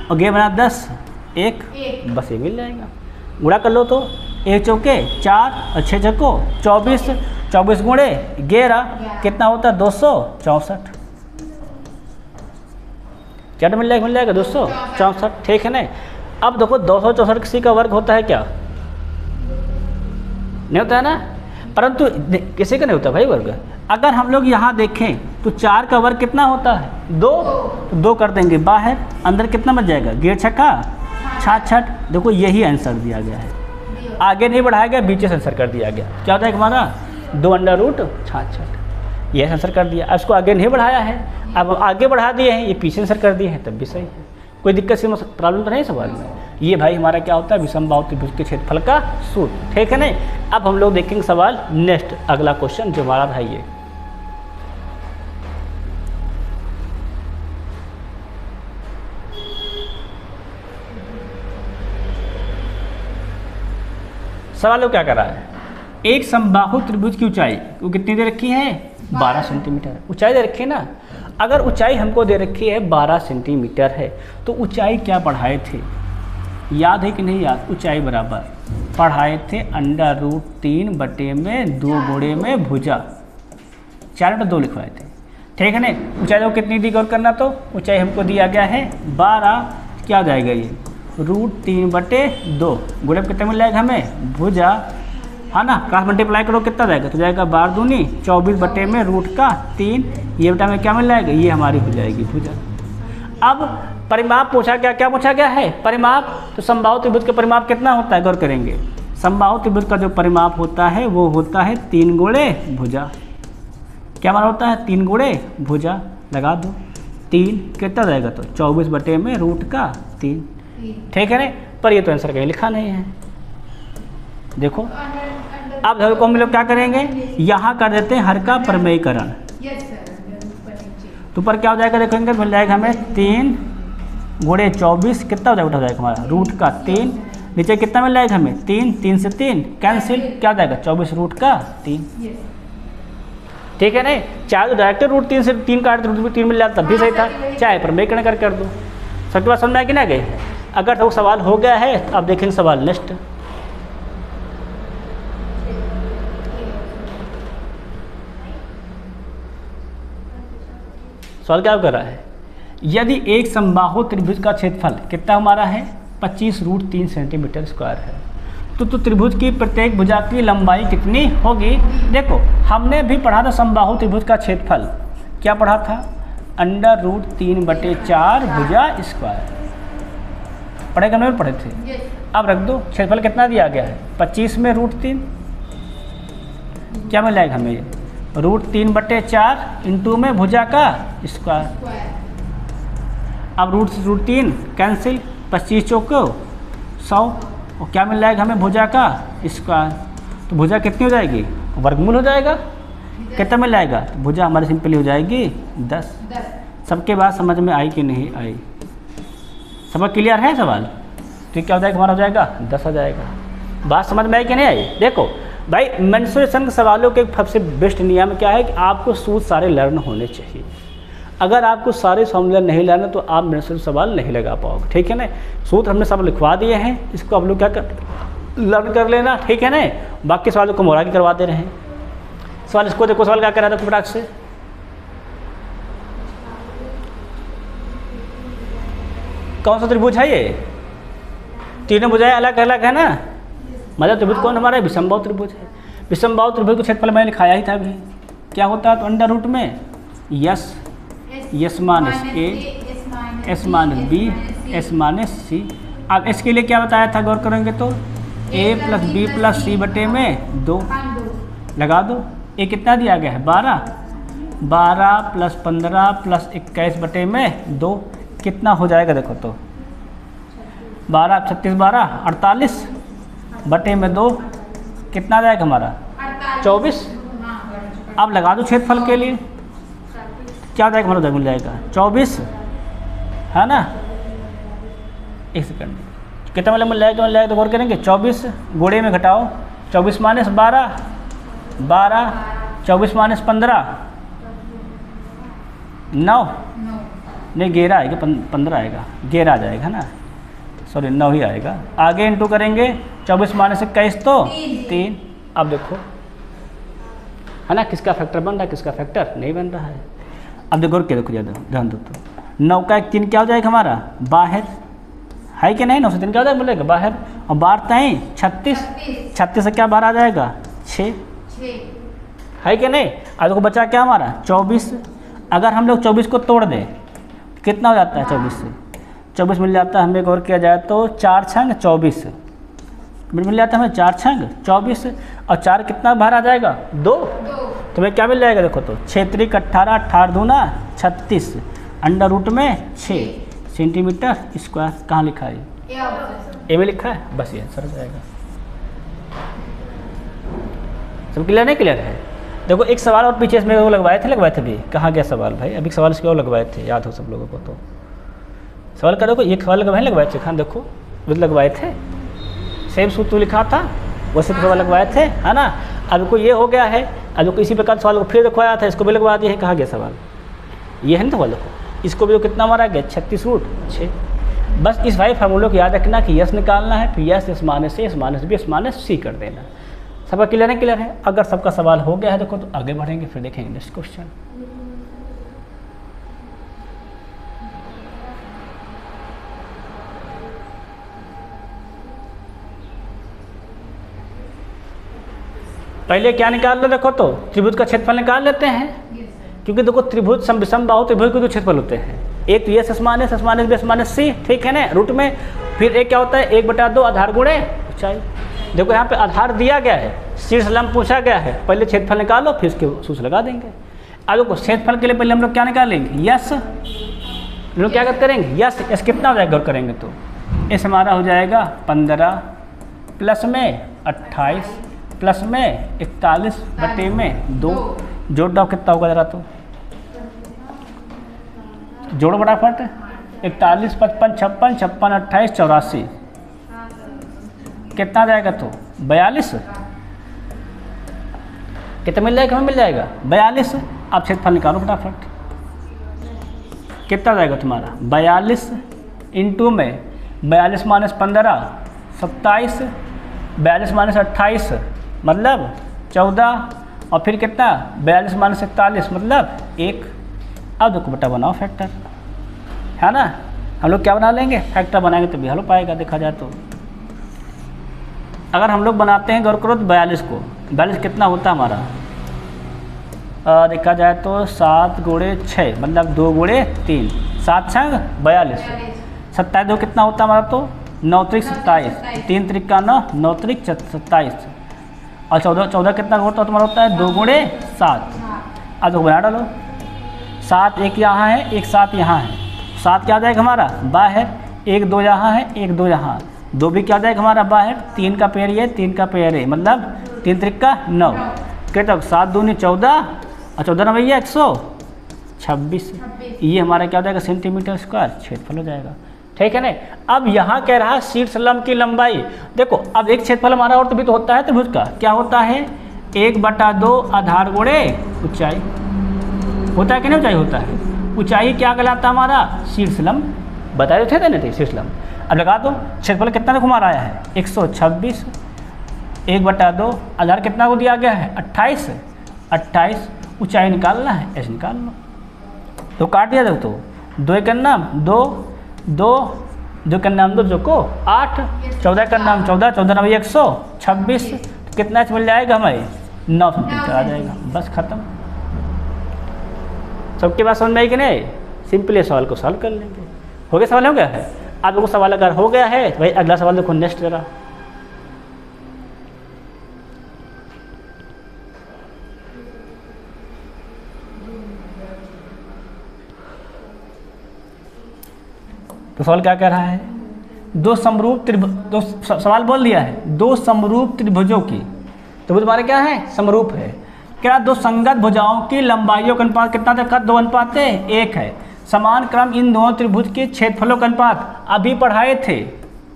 और 11 माइनस 10 1, बस ये मिल जाएगा। गुणा कर लो तो 1 चौके 4 और 6 चौको 24, 24 गुणे 11 कितना होता है 264, क्या मिल जाएगा 264, ठीक है ना। अब देखो 264 किसी का वर्ग होता है क्या, नहीं होता है ना, परंतु किसी का नहीं होता भाई वर्ग। अगर हम लोग यहाँ देखें तो 4 का वर्ग कितना होता है 2, तो 2 कर देंगे बाहर, अंदर कितना बच जाएगा 11 छक्का 66, देखो यही आंसर दिया गया है, आगे नहीं बढ़ाया गया, बीच से आंसर कर दिया गया, क्या होता है हमारा 2√66, ये आंसर कर दिया। अब इसको आगे नहीं बढ़ाया है, अब आगे बढ़ा दिए हैं, ये पीछे आंसर कर दिए हैं, तब भी सही है, कोई दिक्कत से प्रॉब्लम तो नहीं सवाल में। ये भाई हमारा क्या होता है विषमबाहु त्रिभुज के क्षेत्रफल का सूत्र, ठीक है नहीं। अब हम लोग देखेंगे सवाल नेक्स्ट, अगला क्वेश्चन जो हमारा था ये, सवाल लोग क्या कर रहा है, एक समबाहु त्रिभुज की ऊंचाई वो कितनी दे रखी है 12 सेंटीमीटर ऊंचाई दे रखी है ना। अगर ऊंचाई हमको दे रखी है 12 सेंटीमीटर है, तो ऊंचाई क्या पढ़ाए थे, याद है कि नहीं याद, ऊंचाई बराबर पढ़ाए थे √3 बटे में 2 गुणे में भुजा, 4/2 लिखवाए थे, ठीक है ना। ऊंचाई को कितनी दी गौर करना, तो ऊंचाई हमको दिया गया है 12, क्या जाएगा ये √3/2 गुणे कितना मिल जाएगा हमें भुजा है ना, क्रॉस मल्टीप्लाई करो कितना जाएगा, तो जाएगा 12 दूनी 24 बटे में रूट का 3, ये बेटा में क्या मिल जाएगा, ये हमारी हो जाएगी भुजा। अब परिमाप पूछा क्या, क्या पूछा गया है, परिमाप। तो समबाहु त्रिभुज का परिमाप कितना होता है, गौर करेंगे। समबाहु त्रिभुज का जो परिमाप होता है वो होता है 3 गुणे भुजा। क्या माना होता है, 3 गुणे भुजा। लगा दो 3 कितना जाएगा, तो 24 बटे में रूट का 3, ठीक है ना। पर ये तो आंसर कहीं लिखा नहीं है, देखो। अब देखो हम लोग क्या करेंगे, यहाँ कर देते हैं हर का प्रमेयीकरण। तो ऊपर क्या हो जाएगा देखेंगे, मिल जाएगा हमें 3 गुणे 24 कितना हो जाएगा हमारा रूट का 3, नीचे कितना मिल जाएगा हमें 3, 3 से 3 कैंसिल, क्या हो जाएगा 24 रूट का 3, ठीक है ना। चाहे तो डायरेक्ट रूट 3 से 3 काट रूट 3 मिल जाता तब भी सही था, चाहे प्रमेयीकरण कर दो। सबके पास समझ में आया कि ना गए। अगर तो सवाल हो गया है तो आप देखेंगे सवाल नेक्स्ट। सवाल क्या कर रहा है, यदि एक समबाहु त्रिभुज का क्षेत्रफल कितना हमारा है 25 रूट 3 सेंटीमीटर स्क्वायर है, तो त्रिभुज की प्रत्येक भुजा की लंबाई कितनी होगी। देखो हमने भी पढ़ा था समबाहु त्रिभुज का क्षेत्रफल, क्या पढ़ा था, अंडर रूट 3/4 भुजा स्क्वायर, पढ़े करने में पढ़े थे। अब रख दो क्षेत्रफल कितना दिया गया है 25 में रूट 3, क्या मिल जाएगा हमें ये रूट 3/4 इंटू में भुजा का स्क्वायर। अब रूट 3 कैंसिल, 25 चौको 100, और क्या मिल जाएगा हमें भुजा का स्क्वायर। तो भुजा कितनी हो जाएगी, वर्गमूल हो जाएगा, कितना मिल जाएगा, तो भुजा हमारी सिंपली हो जाएगी 10। सबके बात समझ में आई कि नहीं आई, सब क्लियर है सवाल। तो क्या हो जाएगा हमारा, हो जाएगा 10 हो जाएगा। बात समझ में आई कि नहीं आई। देखो भाई मेंसुरेशन के सवालों के सबसे बेस्ट नियम क्या है कि आपको सूत्र सारे लर्न होने चाहिए। अगर आपको सारे फॉर्मूला नहीं लर्न तो आप मेंसुरेशन सवाल नहीं लगा पाओगे, ठीक है ना। सूत्र हमने सब लिखवा दिए हैं, इसको आप लोग क्या कर लर्न कर लेना, ठीक है ना। बाकी सवालों को मोरा की करवा दे रहे हैं। सवाल इसको देखो, सवाल क्या कर रहा था फटाक से, कौन सा त्रिभुज है ये, तीनों भुजाएं अलग अलग है ना। मतलब त्रिभुज कौन हमारा विषमबाहु त्रिभुज है। विषमबाहु त्रिभुज को क्षेत्रफल मैंने लिखाया ही था अभी, क्या होता है, तो अंडर रूट में S S minus A S minus B S minus C. अब इसके लिए क्या बताया था, गौर करेंगे तो a प्लस बी प्लस सी बटे में 2 लगा दो। ए कितना दिया गया है 12, 12 प्लस 15 प्लस 21 बटे में 2 कितना हो जाएगा, देखो तो 12 36 12 48 बटे में 2 कितना जाएगा हमारा 24। अब लगा दो क्षेत्रफल के लिए, क्या जाएगा हमारा, मिल जाएगा 24 है ना। एक सेकंड, कितना मतलब मिल जाएगा तो गौर करेंगे 24 गुणे में घटाओ, 24 माइनस 12 12, 24 माइनस 15 9 नहीं 11 आएगा, 15 आएगा, 11 आ जाएगा ना, सॉरी 9 ही आएगा। आगे इंटू करेंगे 24 माइनस 21 तो 3। अब देखो है ना, किसका फैक्टर बन रहा है, किसका फैक्टर नहीं बन रहा है। अब देखो क्या, देखो ध्यान दो तो 9 का 1 3 क्या हो जाएगा हमारा बाहर, है कि नहीं, 9 से 3 क्या हो जाएगा बोलेगा बाहर, और 12 है 36, 36 से क्या बाहर आ जाएगा 6, है कि नहीं। अब देखो बचा क्या हमारा 24। अगर हम लोग 24 को तोड़ दें कितना हो जाता है, 24 से 24 मिल जाता है हमें, गौर किया जाए तो 4 छंग 24 मिल जाता है हमें, 4 छंग 24, और 4 कितना बाहर आ जाएगा 2, तो हमें क्या मिल जाएगा, देखो तो 6 3 18 18 दूना 36 अंडर रूट में 6 सेंटीमीटर स्क्वायर। कहाँ लिखा है, ए में लिखा है, बस ये आंसर हो जाएगा। सब क्लियर नहीं क्लियर है। देखो एक सवाल और पीछे इसमें वो लगवाए थे भी, कहाँ गया सवाल भाई, अभी सवाल इसके और लगवाए थे, याद हो सब लोगों को तो सवाल करो, एक सवाल लगवाए थे, खान देखो लगवाए थे, सेम सूत्र लिखा था वैसे सवाल लगवाए थे, है ना। अब को ये हो गया है, अब इसी प्रकार सवाल को फिर लिखवाया था, इसको भी लगवा दिया है। कहाँ गया सवाल, ये है ना सवाल, देखो इसको भी कितना मारा गया 36 रूट 6। बस इस भाई फार्मूलों को याद रखना कि यस निकालना है, फिर यस माइनस ए माइनस बी माइनस सी कर देना। सबका क्लियर है, क्लियर है। अगर सबका सवाल हो गया है देखो तो आगे बढ़ेंगे, फिर देखेंगे नेक्स्ट क्वेश्चन। पहले क्या निकाल लो, देखो तो त्रिभुज का क्षेत्रफल निकाल लेते हैं, क्योंकि देखो त्रिभुज विषम बाहु त्रिभुज के दो क्षेत्रफल होते हैं, एक तो ये S minus B S minus C, ठीक है ना, रूट में। फिर एक क्या होता है 1/2 आधार गुणे ऊंचाई। देखो यहाँ पे आधार दिया गया है, शीर्ष लंब पूछा गया है, पहले क्षेत्रफल निकालो फिर उसके सूत्र लगा देंगे। अब देखो क्षेत्रफल के लिए पहले हम लोग क्या निकालेंगे, यस, हम लोग क्या करेंगे, यस कितना हो जाएगा करेंगे तो इस हमारा हो जाएगा 15 प्लस में 28 प्लस में 41 बटे में 2, जोड़ दाओ कितना होगा जरा तो जोड़ो फटाफट, 41 55 56 56 28 84 कितना आ जाएगा तो 42, कितना मिल जाएगा, हमें मिल जाएगा 42। आप क्षेत्रफल निकालो फटाफट, कितना जाएगा तुम्हारा 42 इंटू में 42 माइनस 15 27, 42 माइनस 28 मतलब 14, और फिर कितना 42 माइनस 41 मतलब 1। अब देखो बेटा बनाओ फैक्टर, है ना, हम लोग क्या बना लेंगे, फैक्टर बनाएंगे तभी हल हो पाएगा। देखा जाए तो अगर हम लोग बनाते हैं गौर करो तो 42 को, 42 कितना होता है हमारा, देखा जाए तो 7 गुणे 6 मतलब 2 गुणे 3, 7 छंग 42, 27 दो कितना होता है हमारा तो 9 त्रिक 27, 3 त्रिक का 9, 9 त्रिक 27, और 14 कितना होता है तुम्हारा, होता है 2 गुणे 7। अब देखो बना डालो, 7 एक यहाँ है, एक 7 यहाँ है, 7 क्या आ जाएगा हमारा बाहर, 1 2 यहाँ है, 1 2 यहाँ, 2 भी क्या आ जाएगा हमारा बाहर, 3 का पेड़ ये 3 का पेड़ है, मतलब 3 त्रिक का 9, कहते 7 दूनी 14 और 14 में भैया 126, ये हमारा क्या हो जाएगा सेंटीमीटर स्क्वायर क्षेत्रफल हो जाएगा, ठीक है ना। अब यहाँ कह रहा है शीर्ष लंब की लंबाई, देखो अब एक क्षेत्रफल हमारा और तो भी तो होता है त्रिभुज का, क्या होता है 1/2 आधार गुणे ऊंचाई, होता है कि नहीं ऊंचाई होता है, ऊंचाई क्या कहलाता है हमारा शीर्ष लंब, बताए थे ना शीर्ष लंब। अब लगा दो क्षेत्रफल कितना देखो हमारा आया है 126, 1/2 आधार कितना को दिया गया है 28, 28 ऊंचाई निकालना है, ऐसे निकाल लो तो काट दिया देखो तो 2 का नाम 2 2 2 का नाम 2 जो को 8, 14 का नाम 14, 14 नंबर 126, कितना मिल जाएगा हमें 9 सेंटीमीटर आ जाएगा, बस खत्म। सबके पास समझ में आई कि नहीं, सिंपली सवाल को सॉल्व कर लेंगे। हो गया, सवाल हो गया है। आप लोगों को सवाल अगर हो गया है तो भाई अगला सवाल देखो नेक्स्ट जरा, तो सवाल क्या कह रहा है, दो सवाल बोल दिया है, 2 समरूप त्रिभुजों की, त्रिभुज हमारे क्या है समरूप है, क्या 2 संगत भुजाओं की लंबाइयों का अनुपात कितना देखा 2:1 है, समान क्रम इन दोनों त्रिभुज के क्षेत्रफलों का अनुपात अभी पढ़ाए थे,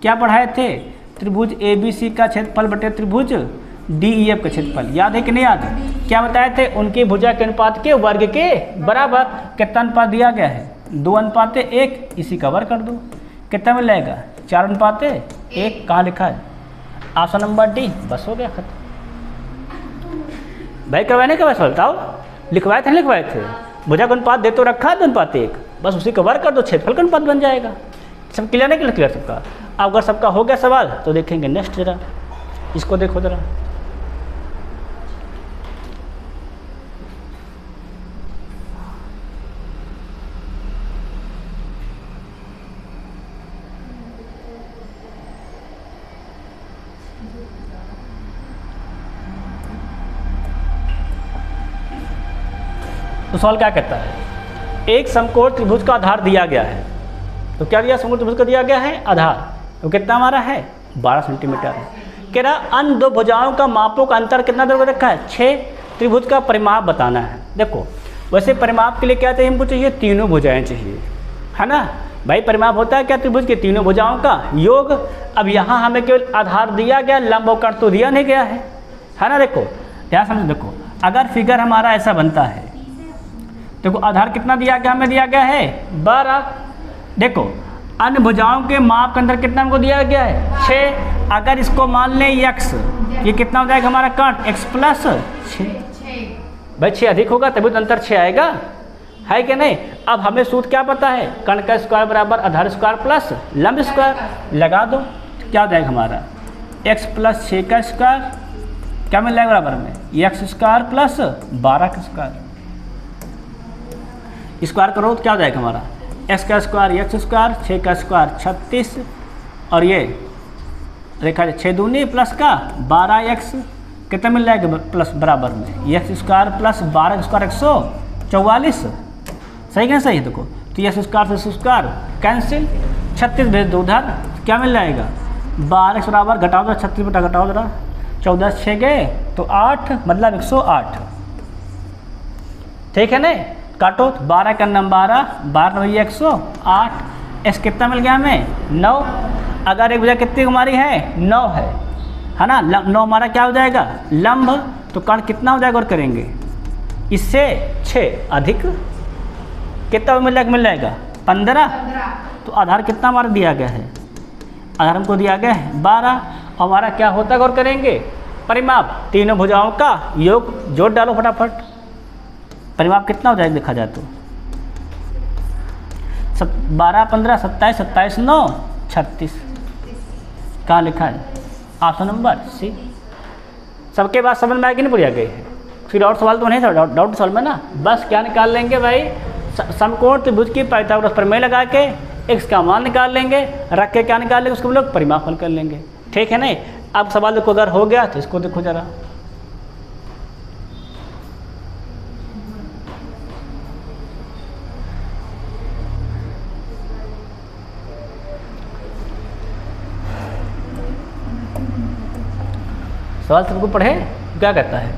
क्या पढ़ाए थे, त्रिभुज ABC का क्षेत्रफल बटे त्रिभुज DEF का क्षेत्रफल, याद है कि नहीं याद, क्या बताए थे, उनकी भुजा के अनुपात के वर्ग के बराबर, कितना अनुपात दिया गया है 2:1, इसी का वर्ग कर दो, कितना मिल जाएगा 4:1, कहाँ लिखा है ऑप्शन नंबर डी, बस हो गया खत्म। भाई करवाए नहीं करवाए सवाल बताओ, लिखवाए थे लिखवाए थे, भुजा का अनुपात दे तो रखा है 2:1, बस उसी का वर्ग कर दो, क्षेत्रफल का अनुपात बन जाएगा। सब क्लियर नहीं क्लियर सबका। अब अगर सबका हो गया सवाल तो देखेंगे नेक्स्ट जरा, इसको देखो जरा, तो सवाल क्या कहता है, एक समकोण त्रिभुज का आधार दिया गया है, तो क्या दिया समकोण त्रिभुज का दिया गया है आधार, तो कितना हमारा है 12 सेंटीमीटर है, कह रहा अन्य 2 भुजाओं का मापों का अंतर कितना दे रखा है 6, त्रिभुज का परिमाप बताना है। देखो वैसे परिमाप के लिए क्या चाहिए हमको, चाहिए तीनों भुजाएं चाहिए, है ना भाई, परिमाप होता है क्या त्रिभुज के तीनों भुजाओं का योग। अब यहाँ हमें केवल आधार दिया गया, लंब और कट तो दिया नहीं गया है ना। देखो ध्यान समझो, देखो अगर फिगर हमारा ऐसा बनता है, देखो आधार कितना दिया गया, हमें दिया गया है 12, देखो अन्य भुजाओं के माप के अंदर कितना हमको दिया गया है 6, अगर इसको मान लें x, ये कितना हो जाएगा हमारा कट x प्लस 6, भाई 6 अधिक होगा तभी तो अंतर 6 आएगा, है कि नहीं। अब हमें सूत्र क्या पता है, कर्ण का स्क्वायर बराबर आधार स्क्वायर प्लस लंब स्क्वायर, लगा दो क्या हो जाएगा हमारा x प्लस 6 का स्क्वायर, क्या मिल जाएगा बराबर में एक्स स्क्वायर प्लस 12 का स्क्वायर, स्क्वायर करो तो क्या हो जाएगा हमारा एक्स का स्क्वायर एक्स स्क्वायर, 6 का स्क्वायर 36 और ये रेखा 6 दूनी प्लस का 12x कितना मिल जाएगा प्लस बराबर में एक्स स्क्वायर प्लस 12 स्क्वायर 144, सही क्या सही है। देखो तो एक्स स्क्वायर से स्क्वायर कैंसिल, 36 भेज दो उधर, क्या मिल जाएगा 12x बराबर घटाओ जरा 36 बटा घटाओ जरा 14 6 गए तो 8 मतलब 108, ठीक है ना। काटो तो 12 का नाम 12 12 108, एक्स कितना मिल गया हमें 9, अगर एक भुजा कितनी हमारी है 9 है ना, 9 हमारा क्या हो जाएगा लंब, तो कर्ण कितना हो जाएगा और करेंगे इससे 6 अधिक कितना मिल जाएगा 15, तो आधार कितना हमारा दिया गया है, आधार हमको दिया गया है 12, हमारा क्या होता है और करेंगे परिमाप, तीनों भुजाओं का योग जोड़ डालो फटाफट, परिमाप कितना हो जाएगा देखा जाए तो 12 15 27 27 9 36, कहाँ लिखा है ऑप्शन नंबर सी। सबके बाद समझ में आएगी नहीं पूरी गई है, फिर और सवाल तो नहीं था डाउट सवाल में ना, बस क्या निकाल लेंगे भाई समकोण त्रिभुज की पाइथागोरस प्रमेय लगा के एक्स का मान निकाल लेंगे, रख के क्या निकाल लेंगे उसको हम लोग परिमाप हल कर लेंगे, ठीक है नहीं। अब सवाल देखो अगर हो गया तो इसको देखो जरा, सवाल सबको पढ़े क्या कहता है,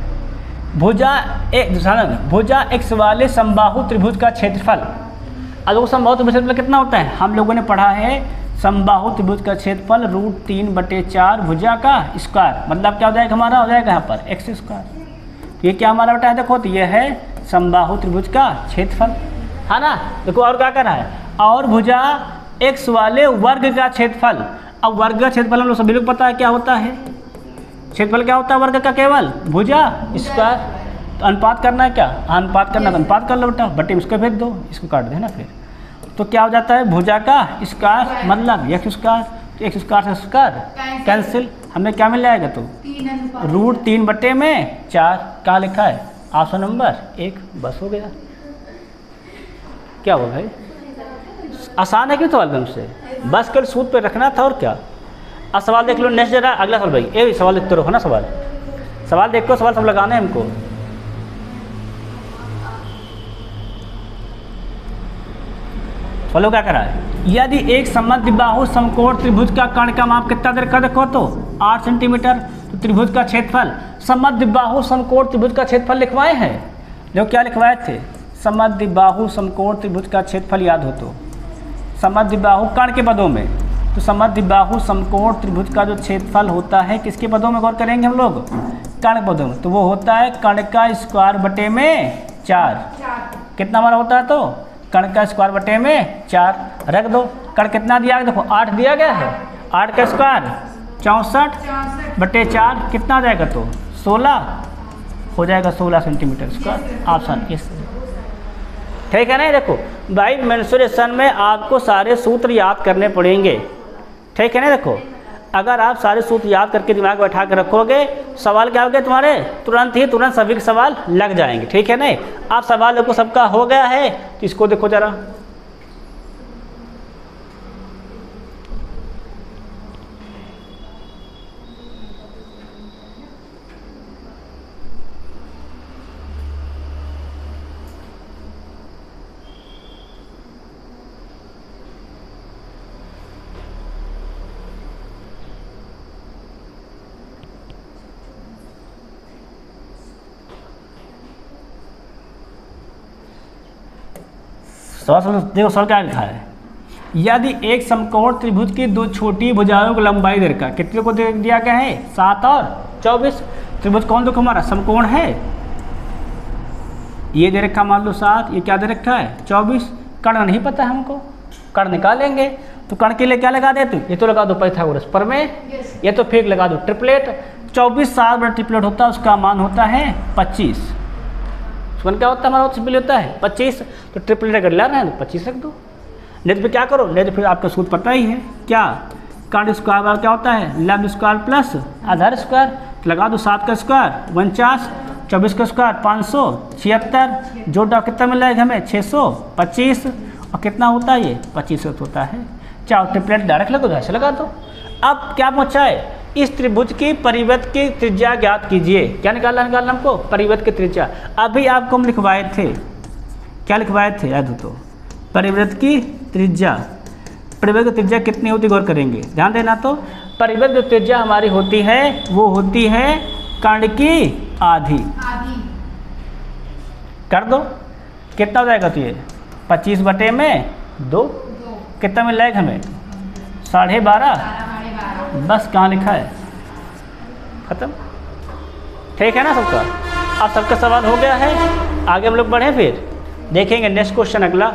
भुजा एक्स वाले समबाहु त्रिभुज का क्षेत्रफल, अब वो समबाहु त्रिभुज का क्षेत्रफल कितना होता है, हम लोगों ने पढ़ा है समबाहु त्रिभुज का क्षेत्रफल √3/4 भुजा का स्क्वायर, मतलब क्या हो जाएगा हमारा हो जाएगा यहाँ पर एक्स स्क्वायर, ये क्या हमारा बेटा है देखो तो ये है समबाहु त्रिभुज का क्षेत्रफल, है ना। देखो और क्या करना है, और भुजा एक्स वाले वर्ग का क्षेत्रफल, अब वर्ग का क्षेत्रफल हम लोग सभी लोग पता है क्या होता है, क्षेत्रफल क्या होता है वर्ग का केवल भुजा स्क्वायर, तो अनुपात करना है क्या अनुपात करना है, अनुपात कर लो बेटा बटे इसको भेज दो, इसको काट देना फिर, तो क्या हो जाता है भुजा का स्क्वायर मतलब एक्स स्क्वायर, तो एक्स स्क्वायर से स्क्वायर कैंसिल, हमें क्या मिल जाएगा तो √3/4, क्या लिखा है ऑप्शन नंबर 1, बस हो गया। क्या हुआ भाई आसान है क्यों सवाल हमसे, बस कल सूद पे रखना था और क्या। अब सवाल देख लो नेक्स्ट जरा अगला सवाल भाई, ये सवाल देखते रहो है ना, सवाल देखो, सवाल सब लगाने हैं हमको। फॉलो क्या करा है, यदि एक समद्विबाहु समकोण त्रिभुज का कर्ण का माप कितना देर का देखो तो 8 सेंटीमीटर, तो त्रिभुज का क्षेत्रफल, समद्विबाहु समकोण त्रिभुज का क्षेत्रफल लिखवाए हैं, जो क्या लिखवाए थे समद्विबाहु समकोण त्रिभुज का क्षेत्रफल याद हो तो, समद्विबाहु कर्ण के पदों में, तो समद्विबाहु समकोण त्रिभुज का जो क्षेत्रफल होता है किसके पदों में गौर करेंगे हम लोग कर्ण पदों में, तो वो होता है कर्ण का स्क्वायर बटे में 4, कितना हमारा होता है तो कर्ण का स्क्वायर बटे में 4 रख दो, कर्ण कितना दिया गया देखो 8 दिया गया है, 8 का स्क्वायर 64 बटे 4 कितना आ जाएगा तो 16 हो जाएगा, 16 सेंटीमीटर स्क्वायर, ऑप्शन इस, ठीक है ना। देखो भाई मेंसुरेशन में आपको सारे सूत्र याद करने पड़ेंगे, ठीक है ना। देखो अगर आप सारे सूत्र याद करके दिमाग में बैठा के रखोगे, सवाल क्या हो गए तुम्हारे तुरंत सभी के सवाल लग जाएंगे, ठीक है ना। आप सवाल देखो सबका हो गया है तो इसको देखो जरा, सवाल देखो सवाल क्या लिखा है, यदि एक समकोण त्रिभुज की दो छोटी भुजाओं की लंबाई दे रखा, कितने को दिया गया है 7 और 24, त्रिभुज कौन देखो हमारा समकोण है, ये दे रखा मान लो 7, ये क्या दे रखा है 24, कर्ण नहीं पता है हमको, कर्ण निकालेंगे तो कर्ण के लिए क्या लगा दे, ये तो लगा दो पाइथागोरस प्रमेय, ये तो फिर लगा दो ट्रिपलेट, 24 7 बड़ा ट्रिपलेट होता है उसका मान होता है 25, उसका क्या होता है हमारा सिंपल होता है 25, तो ट्रिपलेट अगर ला रहे हैं तो 25 रख दो, नहीं तो फिर क्या करो, नहीं तो फिर आपका सूत्र पता ही है क्या, कर्ण स्क्वायर क्या होता है लंब स्क्वायर प्लस आधार स्क्वायर, तो लगा दो 7 का स्क्वायर 49, 24 का स्क्वायर 576, जोड़ा कितना मिल जाएगा हमें 625, और कितना होता है ये 25 होता है। चाहो ट्रिपलेट डायरेक्ट लगो, ऐसे लगा दो। अब क्या पूछा है, इस त्रिभुज की परिवृत्त की त्रिज्या ज्ञात कीजिए। क्या निकालना हमको, परिवृत्त की त्रिज्या। अभी आपको हम लिखवाए थे, क्या लिखवाए थे याद हो तो, परिवृत्त की त्रिज्या। परिवृत्त की त्रिज्या कितनी होती गौर करेंगे, ध्यान देना। तो परिवृत्त जो त्रिज्या हमारी होती है वो होती है कर्ण की आधी। कर दो, कितना हो जाएगा, तो ये 25 बटे में 2, कितना मिल जाएगा हमें 12.5। बस कहाँ लिखा है, खत्म। ठीक है ना सबका। अब सबका सवाल हो गया है, आगे हम लोग बढ़े, फिर देखेंगे नेक्स्ट क्वेश्चन अगला।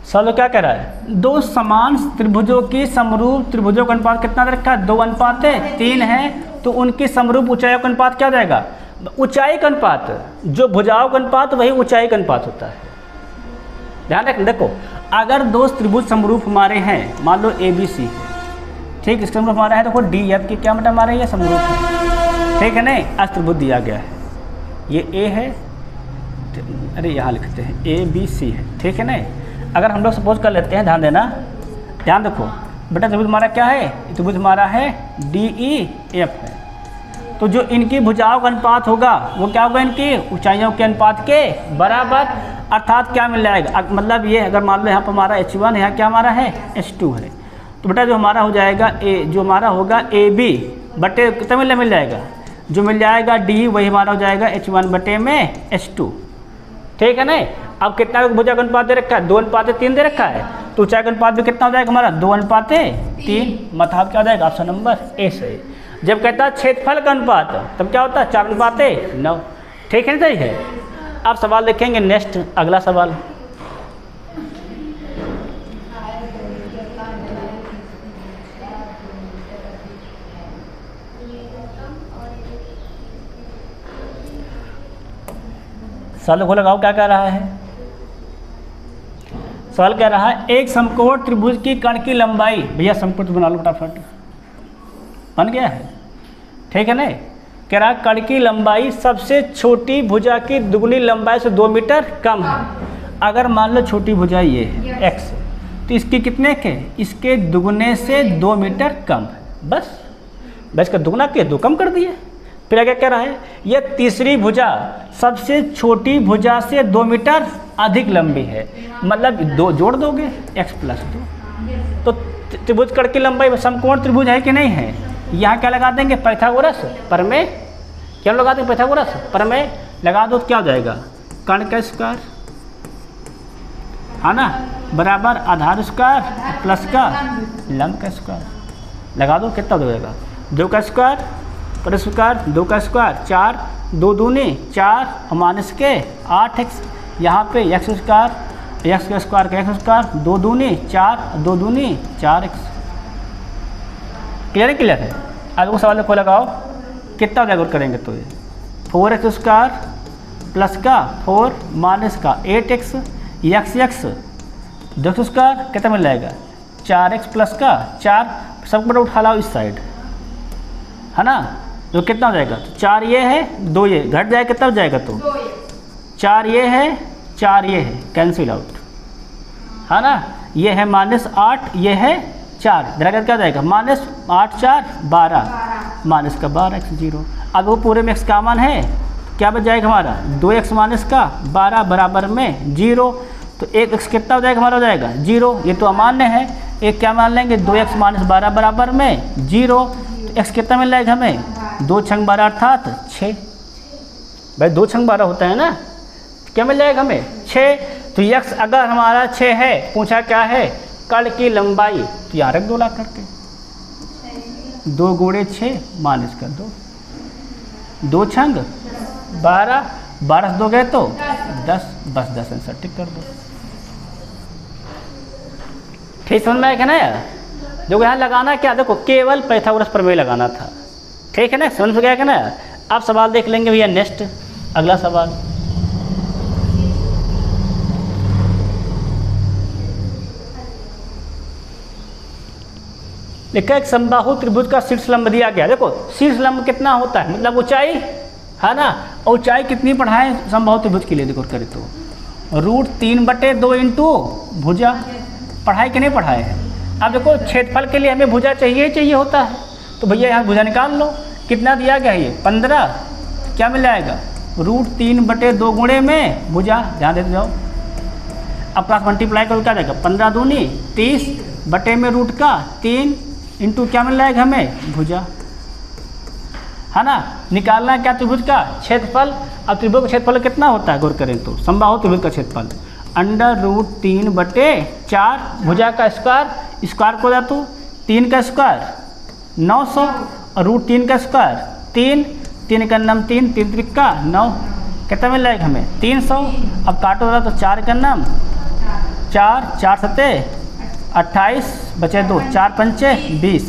सवाल क्या कह रहा है, दो समान त्रिभुजों की समरूप त्रिभुजों का अनुपात कितना दे रखा है, 2:3 है। तो उनकी समरूप ऊंचाइयों का अनुपात क्या हो जाएगा, ऊंचाई का अनुपात। जो भुजाओं का अनुपात वही ऊंचाई का अनुपात होता है। ध्यान रखना, देखो अगर दो त्रिभुज समरूप हमारे हैं, मान लो ABC है, ठीक, इसका समरूप हमारा है, देखो DF की क्या मतलब हमारा ये समरूप है, ठीक है नहीं। आज त्रिभुज दिया गया है, ये A है, अरे यहाँ लिखते हैं ABC है, ठीक है नहीं। अगर हम लोग सपोज कर लेते हैं, ध्यान देना, ध्यान देखो बेटा, त्रिभुज हमारा क्या है, त्रिभुज हमारा है DEF है। तो जो इनकी भुजाओं का अनुपात होगा वो क्या होगा, इनकी ऊंचाइयों के अनुपात के बराबर। अर्थात क्या मिल जाएगा, मतलब ये अगर मान लो यहाँ पर हमारा H1 है, यहाँ क्या हमारा है H2 है, तो बेटा जो हमारा हो जाएगा जो हमारा होगा AB बटे कितना मिल जाएगा, जो मिल जाएगा D वही हमारा हो जाएगा H1 बटे में H2, ठीक है नहीं। अब कितना भुजा का अनुपात दे रखा है, 2:3 दे रखा है, तो ऊंचाई का अनुपात भी कितना हो जाएगा हमारा 2:3। मतलब क्या हो जाएगा, ऑप्शन नंबर A सही। जब कहता है क्षेत्रफल का अनुपात तब क्या होता है 4:9, ठीक है, सही है। अब सवाल देखेंगे नेक्स्ट अगला सवाल। सवाल को लगाओ, क्या कह रहा है, सवाल कह रहा है एक समकोण त्रिभुज की कर्ण की लंबाई, भैया समकोण बना लो फटाफट, बन गया है, ठीक है ना। कह रहा है कर्ण की लंबाई सबसे छोटी भुजा की दुगनी लंबाई से 2 मीटर कम है। अगर मान लो छोटी भुजा ये है x, तो इसकी कितने के, इसके दुगने से 2 मीटर कम है, बस का दुगना के 2 कम कर दिए। फिर आगे कह रहा है यह तीसरी भुजा सबसे छोटी भुजा से 2 मीटर अधिक लंबी है, मतलब 2 जोड़ दोगे x + 2। तो त्रिभुज कर्ण की लंबाई समकोण त्रिभुज है कि नहीं है, यहाँ क्या लगा देंगे, पाइथागोरस प्रमेय। क्या लगा देंगे, पाइथागोरस प्रमेय लगा दो, तो क्या हो जाएगा, कर्ण का स्क्वायर है ना बराबर आधार स्क्वायर प्लस का लंब का स्क्वायर, लगा दो, कितना हो जाएगा 2 का स्क्वायर पर स्क्वायर 2 का स्क्वायर 4, 2 दूनी 4 और माइनस के 8x, यहाँ पे x स्क्वायर x का स्क्वायर का x स्क्वायर 2 दूनी 4 2 दूनी 4x। क्लियर है। अब वो सवाल को लगाओ, कितना हो जाएगा करेंगे तो ये 4x स्क्वायर प्लस का 4 माइनस का 8x x 2 स्क्वायर कितना मिल जाएगा 4x प्लस का 4, सब बड़ा उठा लाओ इस साइड, है ना। तो कितना हो जाएगा, तो 4 ये है 2 ये घट जाएगा, कितना हो जाएगा, तो 4 ये है 4 ये है, कैंसिल आउट, है ना। ये है -8 ये है 4, इधर क्या हो जाएगा -8 4 12 माइनस का 12x 0। अब वो पूरे में x कॉमन है, क्या बच जाएगा हमारा 2x माइनस का 12 बराबर में 0। तो 1x कितना हो जाएगा हमारा, हो जाएगा 0, ये तो अमान्य है, एक क्या मान लेंगे 2x माइनस 12 बराबर में 0। तो x कितना मिल जाएगा हमें 2 छंग 12 अर्थात 6, भाई 2 छंग 12 होता है ना, क्या मिल जाएगा हमें 6। तो x अगर हमारा 6 है, पूछा क्या है कर्ण की लंबाई, तो यहाँ रख 2 लाख करके 2 गुणे 6 माइनस कर 2 छंग 12 12 2 गए तो 10, बस 10 आंसर टिक कर दो। ठीक समझ में आया ना यार। जो यहाँ लगाना क्या, देखो केवल पाइथागोरस प्रमेय लगाना था, ठीक है ना, समझ में गया ना। अब सवाल देख लेंगे भैया नेक्स्ट अगला सवाल। लिखा एक समबाहु त्रिभुज का शीर्ष लंब दिया गया। देखो शीर्ष लंब कितना होता है, मतलब ऊंचाई है ना, और ऊंचाई कितनी पढ़ाए समबाहु त्रिभुज के लिए, देखो करें तो √3/2 इंटू भुजा, पढ़ाई कि नहीं पढ़ाए हैं। अब देखो क्षेत्रफल के लिए हमें भुजा चाहिए चाहिए होता है, तो भैया यहाँ भुजा निकाल लो। कितना दिया गया है ये 15, क्या मिल जाएगा √3/2 गुणे में भुजा, ध्यान देते जाओ। अब क्रॉस मल्टीप्लाई करो क्या जाएगा 15 दूनी 30 बटे में √3 इंटू क्या मिल जाएगा हमें भुजा, है ना। निकालना है क्या त्रिभुज का क्षेत्रफल। अब त्रिभुज का क्षेत्रफल कितना होता है गौर करें तो, समबाहु त्रिभुज का क्षेत्रफल √3/4 भुजा का स्क्वायर को दातु 3 का स्क्वायर 900 और √3 का स्क्वायर 3 का नाम 3 त्रिका 9, कितना मिल जाएगा हमें 300। अब काटो तो 4 का नाम 4 7 28 बचे 2 4 5 20,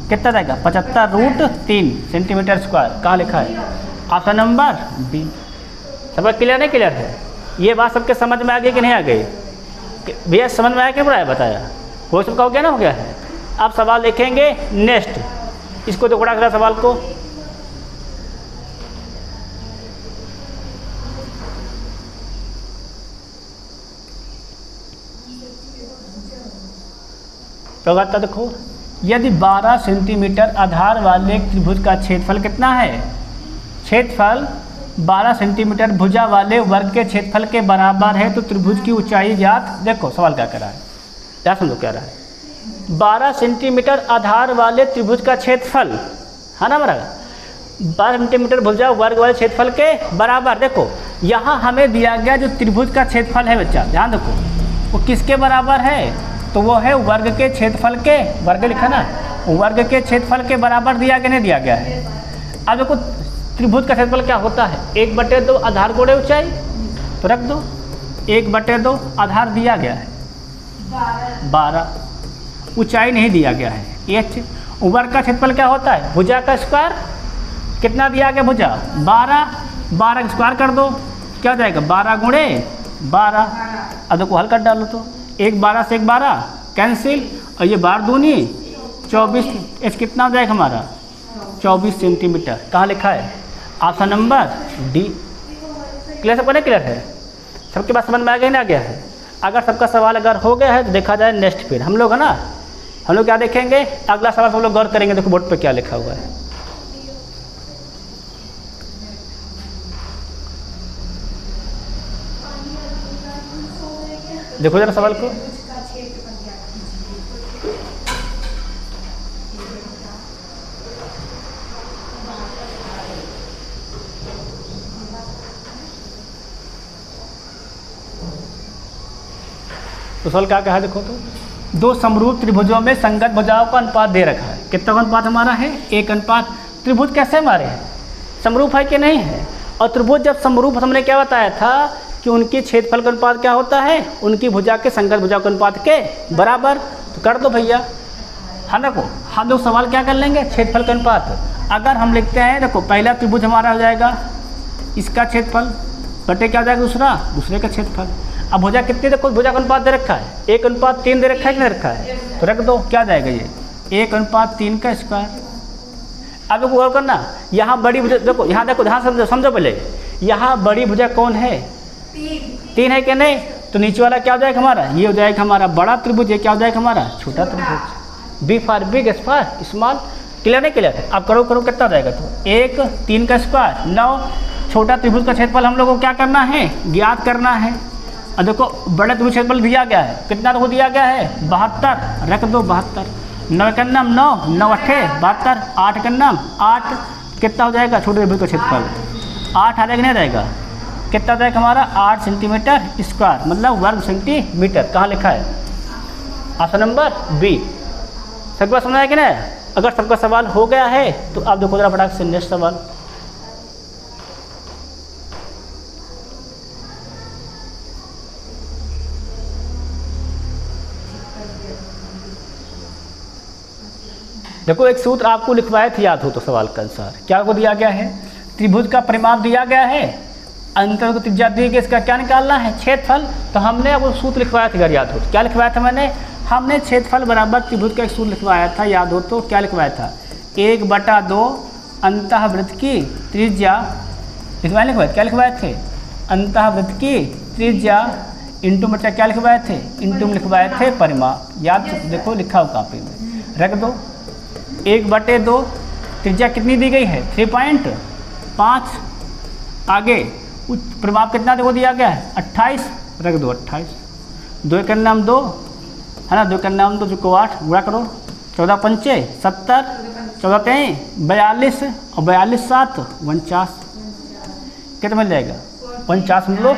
कितना जाएगा 75√3 सेंटीमीटर स्क्वायर। कहाँ लिखा है ऑप्शन नंबर बी। सब क्लियर नहीं क्लियर है, ये बात सबके समझ में आ गई कि नहीं आ गई भैया, समझ में आया क्या पढ़ाया बताया, वो सबका हो गया ना, हो गया है। अब सवाल देखेंगे नेक्स्ट, इसको तो बड़ा सवाल को तो कहता देखो, यदि 12 सेंटीमीटर आधार वाले त्रिभुज का क्षेत्रफल कितना है, क्षेत्रफल 12 सेंटीमीटर भुजा वाले वर्ग के क्षेत्रफल के बराबर है तो त्रिभुज की ऊंचाई ज्ञात। देखो सवाल क्या कर रहा है, क्या समझो क्या रहा है, 12 सेंटीमीटर आधार वाले त्रिभुज का क्षेत्रफल है ना बराबर 12 सेंटीमीटर भुजा वर्ग वाले क्षेत्रफल के बराबर। देखो यहाँ हमें दिया गया जो त्रिभुज का क्षेत्रफल है बच्चा, ध्यान देखो वो किसके बराबर है, तो वो है वर्ग के क्षेत्रफल के, वर्ग लिखा ना, वर्ग के क्षेत्रफल के बराबर दिया गया नहीं दिया गया है। अब देखो त्रिभुज का क्षेत्रफल क्या होता है 1/2 आधार गुणे ऊंचाई, तो रख दो 1/2 आधार दिया गया है 12, ऊंचाई नहीं दिया गया है h। वर्ग का क्षेत्रफल क्या होता है भुजा का स्क्वायर, कितना दिया गया भुजा 12 का स्क्वायर कर दो, क्या जाएगा 12 गुणे 12। अब देखो हल कर डालो तो 1 12 से 1 12 कैंसिल, और ये 12 दूनी 24, एच कितना हो जाएगा हमारा 24 सेंटीमीटर। कहाँ लिखा है ऑप्शन नंबर डी। क्लियर सबको नहीं क्लियर है, सबके पास समझ में आ गया नहीं आ गया है। अगर सबका सवाल अगर हो गया है तो देखा जाए नेक्स्ट, फिर हम लोग है ना, हम लोग क्या देखेंगे अगला सवाल हम लोग गौर करेंगे। देखो बोर्ड पे क्या लिखा हुआ है, देखो जरा सवाल को, तो सवाल क्या कहा है देखो तो, दो समरूप त्रिभुजों में संगत भुजाओं का अनुपात दे रखा है। कितना अनुपात हमारा है 1 अनुपात। त्रिभुज कैसे हमारे हैं समरूप है कि नहीं है, और त्रिभुज जब समरूप हमने क्या बताया था कि उनके क्षेत्रफल का अनुपात क्या होता है उनकी भुजा के संगत भुजा के अनुपात के बराबर। तो कर दो भैया, हाँ देखो हम लोग सवाल क्या कर लेंगे क्षेत्रफल का अनुपात। अगर हम लिखते हैं देखो पहला त्रिभुज हमारा हो जाएगा इसका क्षेत्रफल बटे क्या हो जाएगा दूसरे का क्षेत्रफल। अब भुजा कितनी देखो भुजा का अनुपात दे रखा है 1:3 दे रखा है कि नहीं रखा है, तो रख दो क्या जाएगा ये 1:3 का स्क्वायर। अब देखो गौर करना, यहाँ बड़ी भुजा देखो, यहाँ देखो ध्यान समझो पहले, यहाँ बड़ी भुजा कौन है 3 है कि नहीं, तो नीचे वाला क्या हो जाएगा हमारा ये हो जाएगा हमारा बड़ा त्रिभुज, ये क्या हो जाएगा हमारा छोटा त्रिभुज। B for big, S for small. Clear नहीं क्लियर है, अब करो कितना हो जाएगा तो 1 3 का स्क्वायर 9। छोटा त्रिभुज का क्षेत्रफल हम लोग को क्या करना है ज्ञात करना है। और देखो बड़े त्रिभुज क्षेत्रफल दिया गया है, कितना तो दिया गया है 72, रख दो 72। 9 का नाम 9 9 8 72, 8 का नाम 8, कितना हो जाएगा छोटे त्रिभुज का क्षेत्रफल 8 आ जाएगा नहीं रहेगा, कितना हो जाएगा हमारा 8 सेंटीमीटर स्क्वायर, मतलब वर्ग सेंटीमीटर। कहाँ लिखा है ऑप्शन नंबर बी। सबके पास समझ आया कि नहीं। अगर सबका सवाल हो गया है तो आप देखो जरा फटाक से नेक्स्ट सवाल। देखो एक सूत्र आपको लिखवाए थे याद हो तो सवाल के अनुसार क्या को दिया गया है, त्रिभुज का परिमाप दिया गया है, अंतर को त्रिज्या दी गई, इसका क्या निकालना है क्षेत्रफल। तो हमने वो सूत्र लिखवाया था अगर याद हो, क्या लिखवाया था मैंने हमने क्षेत्रफल बराबर त्रिभुज का एक सूत्र लिखवाया था, याद हो तो क्या लिखवाया था? 1/2 अंतःवृत्त की त्रिज्या लिखवाए क्या लिखवाए थे? अंतःवृत्त की त्रिज्या इंटू मतलब क्या लिखवाए थे? इंटू में लिखवाए थे परिमाप। याद देखो लिखा हो कापी में, रख दो। 1/2 त्रिज्या कितनी दी गई है? 3.5। आगे परिमाप कितना देखो दिया गया है? 28, रख दो 28। 2 के नाम 2 है ना, 2 के नाम 2 को 8 गुणा करो। 14 पंचे 70, 14 3 42 और 42 7 49। कितना मिल जाएगा? 49 मिल लो।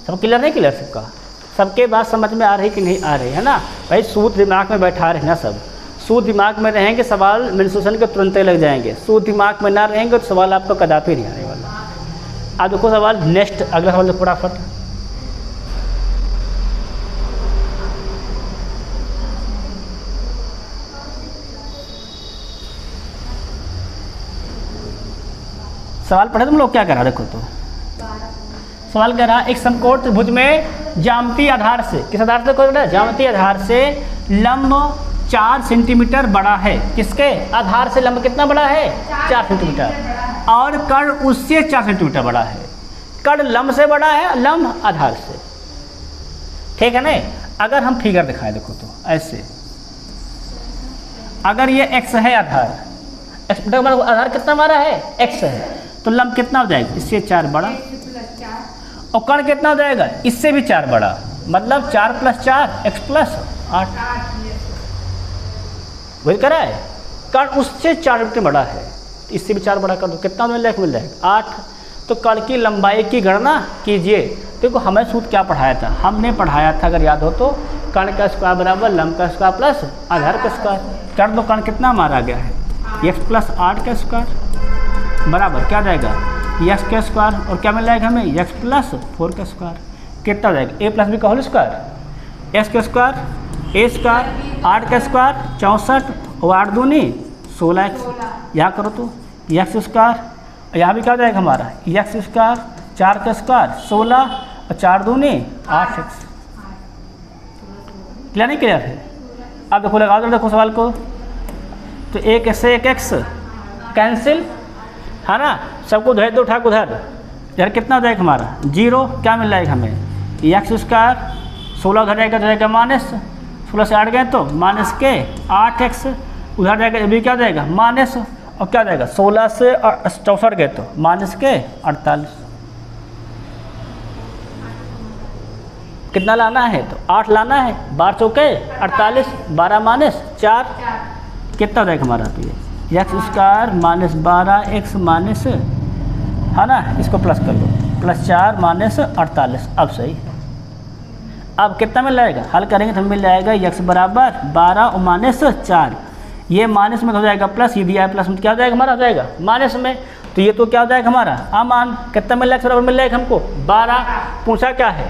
सब क्लियर नहीं? क्लियर सबका? सबके बात समझ में आ रही कि नहीं आ रही है ना भाई? सूत्र दिमाग में बैठा रहे ना सब। सूत्र दिमाग में रहेंगे सवाल मेंस्ट्रुएशन के तुरंत ही लग जाएंगे। सूत्र दिमाग में ना रहेंगे तो सवाल आपका कदापि नहीं आने वाला। अब देखो सवाल नेक्स्ट, अगला सवाल देखो फटाफट। सवाल पढ़े तुम लोग? क्या करा देखो तो सवाल कह रहा एक समकोण त्रिभुज में ज्यामितीय आधार से, किस आधार से देखो बेटा? ज्यामितीय आधार से लंब 4 सेंटीमीटर बड़ा है। किसके आधार से लंब कितना बड़ा है? 4 सेंटीमीटर। और कर्ण उससे 4 सेंटीमीटर बड़ा है। कर्ण लंब से बड़ा है, लंब आधार से। ठीक है ना? अगर हम फिगर दिखाएं देखो तो ऐसे, अगर ये x है आधार, आधार कितना हमारा है? x है, तो लंब कितना हो जाएगा? इससे 4 बड़ा। और कर्ण कितना हो जाएगा? इससे भी 4 बड़ा, मतलब 4 + 4 x + 8। वही करा है। कर्ण उससे 4 सेंटीमीटर बड़ा है, इससे भी 4 बड़ा कर दो, कितना मिल जाएगा? 8। तो कर्ण की लंबाई की गणना कीजिए। देखो हमें सूत्र क्या पढ़ाया था? हमने पढ़ाया था अगर याद हो तो, कर्ण का स्क्वायर बराबर लंब का स्क्वायर प्लस आधार का स्क्वायर। कर दो, कर्ण कितना मारा गया है? x + 8 का स्क्वायर बराबर क्या जाएगा? x का स्क्वायर। और क्या मिल जाएगा हमें? x + 4 का स्क्वायर। कितना हो जाएगा? a + b का होल स्क्वायर, x का स्क्वायर, a स्क्वायर, 8 का स्क्वायर 64 और 8 दूनी 16x। यहाँ करो तो x स्क्वायर, यहाँ भी क्या हो जाएगा हमारा? x स्क्वायर, 4 का स्क्वायर 16 और 4 दूनी 8x। क्लियर नहीं? क्लियर है? अब देखो लगा दो, देखो सवाल को तो 1 से 1 x कैंसिल है ना, सबको धर दो उठा को उधर। यार कितना हो जाएगा हमारा? 0। क्या मिल जाएगा हमें? x स्क्वायर, 16 उधर जाएगा तो जाएगा माइनस, 16 से 8 गए तो माइनस के 8x, उधर जाएगा अभी क्या जाएगा? माइनस, और क्या जाएगा? 16 से 64 गए तो माइनस के 48। कितना लाना है? तो 8 लाना है। 12 चौके 48, 12 माइनस 4, कितना हो जाएगा हमारा? तो ये x square minus 12x minus है ना, इसको प्लस कर लो, +4 माइनस 48। अब सही है। अब कितना मिल जाएगा? हल करेंगे तो मिल जाएगा x बराबर 12 और माइनस 4। ये माइनस में हो जाएगा प्लस, ये दिया है प्लस में क्या हो जाएगा हमारा? हो जाएगा माइनस में। तो ये तो क्या हो जाएगा हमारा? अमान। कितना मिल जाएगा? बराबर मिल जाएगा हमको 12। पूछा क्या है?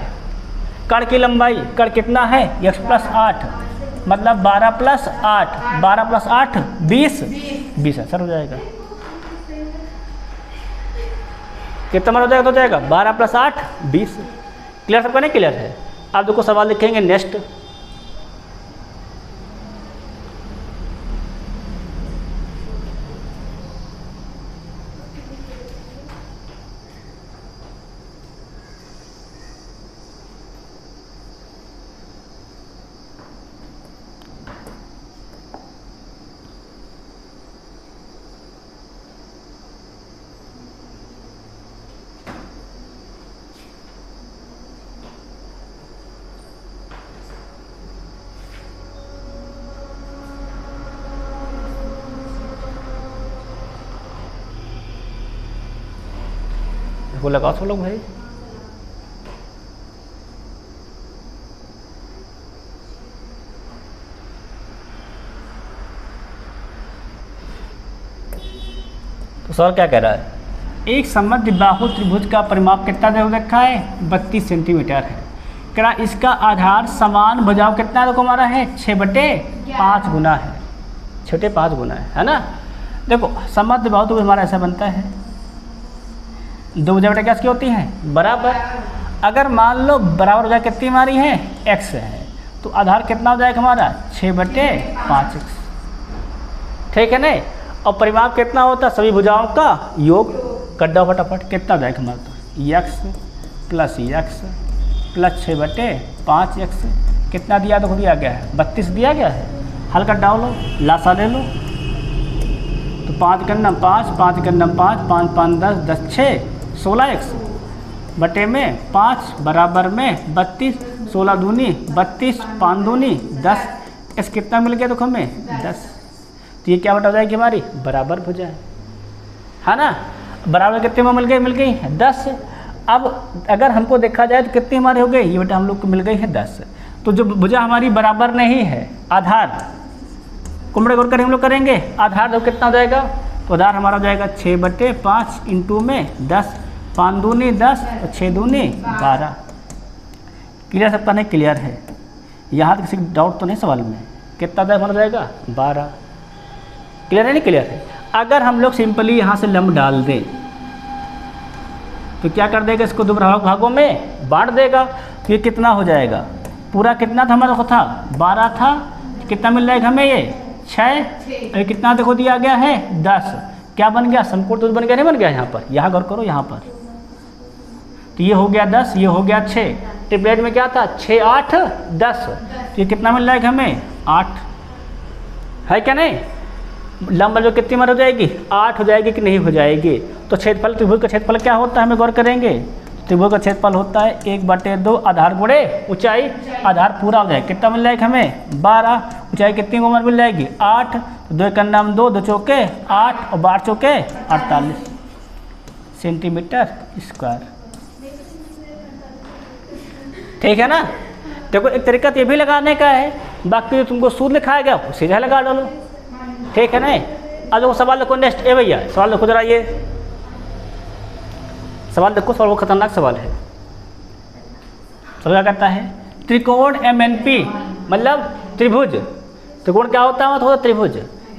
कर्ण की लंबाई। कर्ण कितना है? x + 8, मतलब 12 + 8, 12 + 8 20 आंसर हो जाएगा। कितना हो जाएगा? तो जाएगा 12 + 8 20। क्लियर सबका? नहीं क्लियर है? अब देखो सवाल लिखेंगे नेक्स्ट। वो लगाओ सब लोग भाई। तो सर क्या कह रहा है? एक समद्विबाहु त्रिभुज का परिमाप कितना दे रखा है? 32 सेंटीमीटर है। कह रहा इसका आधार समान भुजाओं कितना देखो हमारा है? 6/5 गुना है, 6/5 गुना है ना। देखो समद्विबाहु त्रिभुज हमारा ऐसा बनता है, 2 भुजा बटे क्या की होती हैं? बराबर। अगर मान लो बराबर भुजा कितनी हमारी है? x है, तो आधार कितना हो जाएगा हमारा 6/5x, ठीक है नहीं। और परिमाप कितना होता है सभी भुजाओं का योग, गड्ढा फटाफट कितना हो जाएगा हमारा, तो x plus x plus 6/5x कितना दिया, तो दिया गया है 32 दिया गया है। हल कर डालो, लासा ले लो, तो 5 करना 5, 5 करना 5, 5 5 10, 10 6 16x बटे में 5 बराबर में 32, 16 दूनी 32, 5 दूनी 10, इस कितना मिल गया, तो हमें 10। तो ये क्या बटा हो जाएगी हमारी बराबर भुजा है ना। बराबर कितने में मिल गई 10। अब अगर हमको देखा जाए तो कितनी हमारे हो गए, ये बेटा हम लोग को मिल गई है 10। तो जो भुजा हमारी बराबर नहीं है, आधार कुमड़े गोर कर हम लोग करेंगे, आधार तो कितना हो जाएगा, तो आधार हमारा हो जाएगा 6/5 इंटू में 10, 5 दूनी 10 और 6 दूनी 12। क्लियर सबका नहीं क्लियर है, यहाँ तक किसी डाउट तो नहीं सवाल में, कितना हमारा हो जाएगा 12। क्लियर है नहीं क्लियर है। अगर हम लोग सिंपली यहाँ से लंब डाल दें तो क्या कर देगा, इसको दो भागों में बांट देगा, तो ये कितना हो जाएगा, पूरा कितना था हमारा था 12 था, कितना मिल जाएगा हमें ये 6, और कितना देखो दिया गया है 10। क्या बन गया, समकोण तो बन गया नहीं बन गया, यहाँ पर यहाँ गौर करो यहाँ पर, तो ये हो गया 10, ये हो गया 6, ट्रिपलेट में क्या था 6 8 10, तो ये कितना मिल जाएगा हमें 8, है क्या नहीं। लंब जो कितनी मार हो जाएगी 8 हो जाएगी कि नहीं हो जाएगी। तो छेदफल त्रिभुज का छेदफल क्या होता है हमें गौर करेंगे, त्रिभुज का छेदफल होता है 1/2 आधार गुणे ऊंचाई, आधार पूरा हो जाएगा कितना मिल जाएगा हमें 12, ऊंचाई कितनी उम्र मिल जाएगी 8, 2 का नाम 2, 2 चौके 8 और 12 चौके 48 सेंटीमीटर स्क्वायर, ठीक है ना। देखो एक तरीका तो ये भी लगाने का है, बाकी जो तुमको सूत्र लिखाया गया वो सीधा लगा डालो, ठीक है नहीं। अब देखो सवाल देखो नेक्स्ट, ए भैया सवाल देखो जरा, ये सवाल देखो, सवाल वो खतरनाक सवाल है। सवाल क्या कहता है, त्रिकोण MNP मतलब त्रिभुज, त्रिकोण क्या होता है थोड़ा त्रिभुज,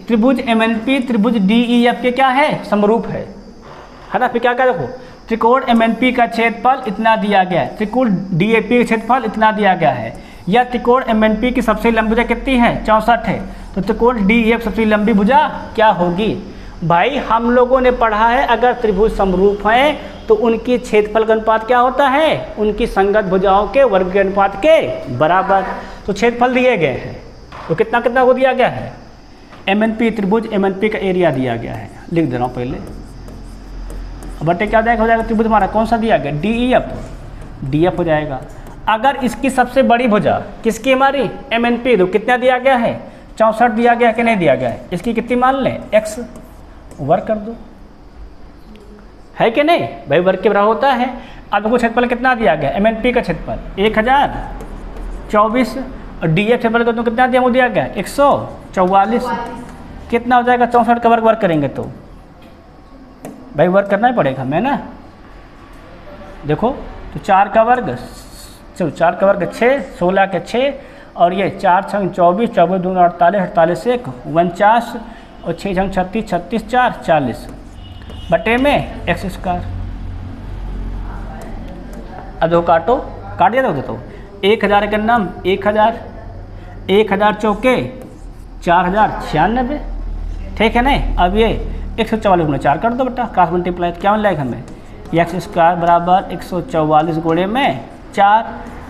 त्रिभुज MNP त्रिभुज DEF के क्या है समरूप है ना। फिर क्या क्या देखो, त्रिकोण MNP का क्षेत्रफल इतना दिया गया है, त्रिकोण DAP का क्षेत्रफल इतना दिया गया है, या त्रिकोण MNP की सबसे लंबी भुजा कितनी है 64 है, तो त्रिकोण DEF सबसे लंबी भुजा क्या होगी। भाई हम लोगों ने पढ़ा है अगर त्रिभुज समरूप हैं तो उनकी क्षेत्रफल का अनुपात क्या होता है, उनकी संगत भुजाओं के वर्ग के अनुपात के बराबर। तो क्षेत्रफल दिए गए हैं, तो कितना कितना को दिया गया है, MNP त्रिभुज MNP का एरिया दिया गया है, लिख दे रहा हूँ पहले। बटे क्या हो जाएगा त्रिभुज हमारा कौन सा दिया गया DEF हो जाएगा। अगर इसकी सबसे बड़ी भुजा किसकी हमारी MNP, तो कितना दिया गया है 64 दिया गया है कि नहीं दिया गया है, इसकी कितनी मान लें x, वर्ग कर दो, है कि नहीं भाई, वर्ग के बराबर होता है। अब देखो क्षेत्रफल कितना दिया गया MNP का क्षेत्रफल 1024 और DEF क्षेत्रफल का तो कितना दिया वो दिया गया 144, कितना हो जाएगा 64 का वर्ग करेंगे तो भाई वर्ग करना ही पड़ेगा हमें ना। देखो तो 4 का वर्ग 6, 16 के 6 और ये 4 छंग 24, 24 दूनी 48, 48 से 49 और 6 छंग 36, 36 4 40 बटे में x स्क्वायर। अब देखो काटो, काट दिया तो 1000 का नाम 1000, 1000 चौके 4096, ठीक है नहीं। अब ये 144 गुणे 4 कर दो बेटा, क्रॉस मल्टीप्लाई क्या मिल जाएगा हमें x स्क्वायर बराबर 144 गुणे में 4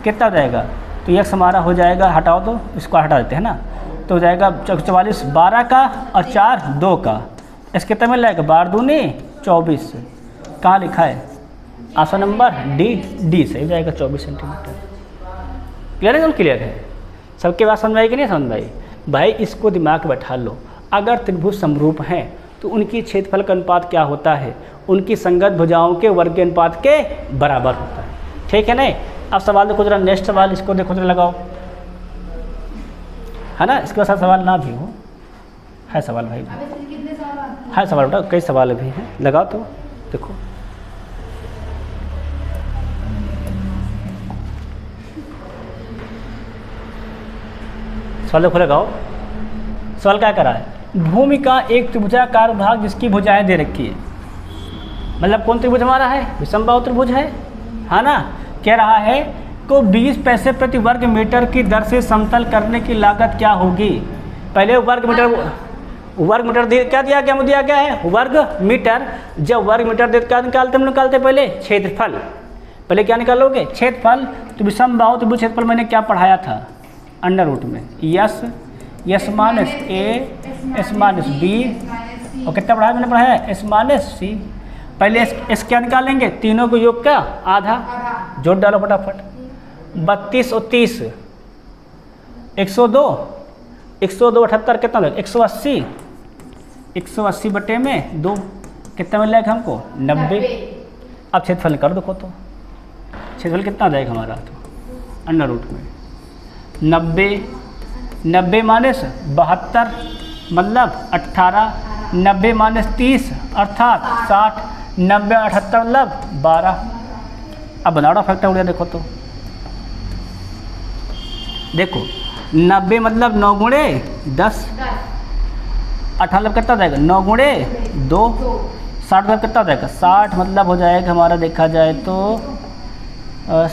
कितना हो जाएगा, तो x हमारा हो जाएगा, हटाओ तो इसको हटा देते हैं ना, तो हो जाएगा 144 12 का और 4 2 का, इस कितना मिल जाएगा 12 दूनी 24, कहाँ लिखा है ऑप्शन नंबर डी सही हो जाएगा 24 सेंटीमीटर। क्लियर है, क्लियर है सबके बात समझ आई कि नहीं समझ आई भाई। इसको दिमाग में बैठा लो, अगर त्रिभुज समरूप हैं तो उनकी क्षेत्रफल का अनुपात क्या होता है, उनकी संगत भुजाओं के वर्ग के अनुपात के बराबर होता है, ठीक है नहीं। अब सवाल देखो जरा, नेक्स्ट सवाल इसको देखो जरा लगाओ, है ना। इसके बाद सवाल ना भी हो, है सवाल भाई, है सवाल बेटा, कई सवाल भी हैं, लगाओ तो देखो। सवाल देखो लगाओ, सवाल क्या करा है, भूमि का एक त्रिभुजाकार भाग जिसकी भुजाएं दे रखी है, मतलब कौन त्रिभुज हमारा है विषमबाहु त्रिभुज है ना। कह रहा है को 20 पैसे प्रति वर्ग मीटर की दर से समतल करने की लागत क्या होगी। पहले वर्ग मीटर क्या दिया गया, दिया गया है वर्ग मीटर। जब वर्ग मीटर दे क्या निकालते पहले क्षेत्रफल। पहले क्या निकालोगे, क्षेत्रफल। तो विषमबाहु त्रिभुज क्षेत्रफल मैंने क्या पढ़ाया था अंडर रूट में, S minus A S minus B, और कितना पढ़ाया मैंने पढ़ाया एस माइनस सी। पहले एस क्या निकालेंगे, तीनों को योग का आधा, जोड़ डालो फटाफट। 32 और 30 102, 78 कितना लगे 180, 180 बटे में 2 कितना मिल जाएगा हमको 90। अब क्षेत्रफल कर दो तो क्षेत्रफल कितना जाएगा हमारा, तो अंडर रूट में 90 माइनस 72 मतलब 18, 90 माइनस 30 अर्थात 60, 90 78 मतलब 12। अब बनाओ फैक्टर उड़िया देखो तो, देखो 90 मतलब 9 गुणे 10, 18 मतलब कितना जाएगा 9 गुणे 2, 60 मतलब कितना जाएगा 60 मतलब हो जाएगा हमारा देखा जाए तो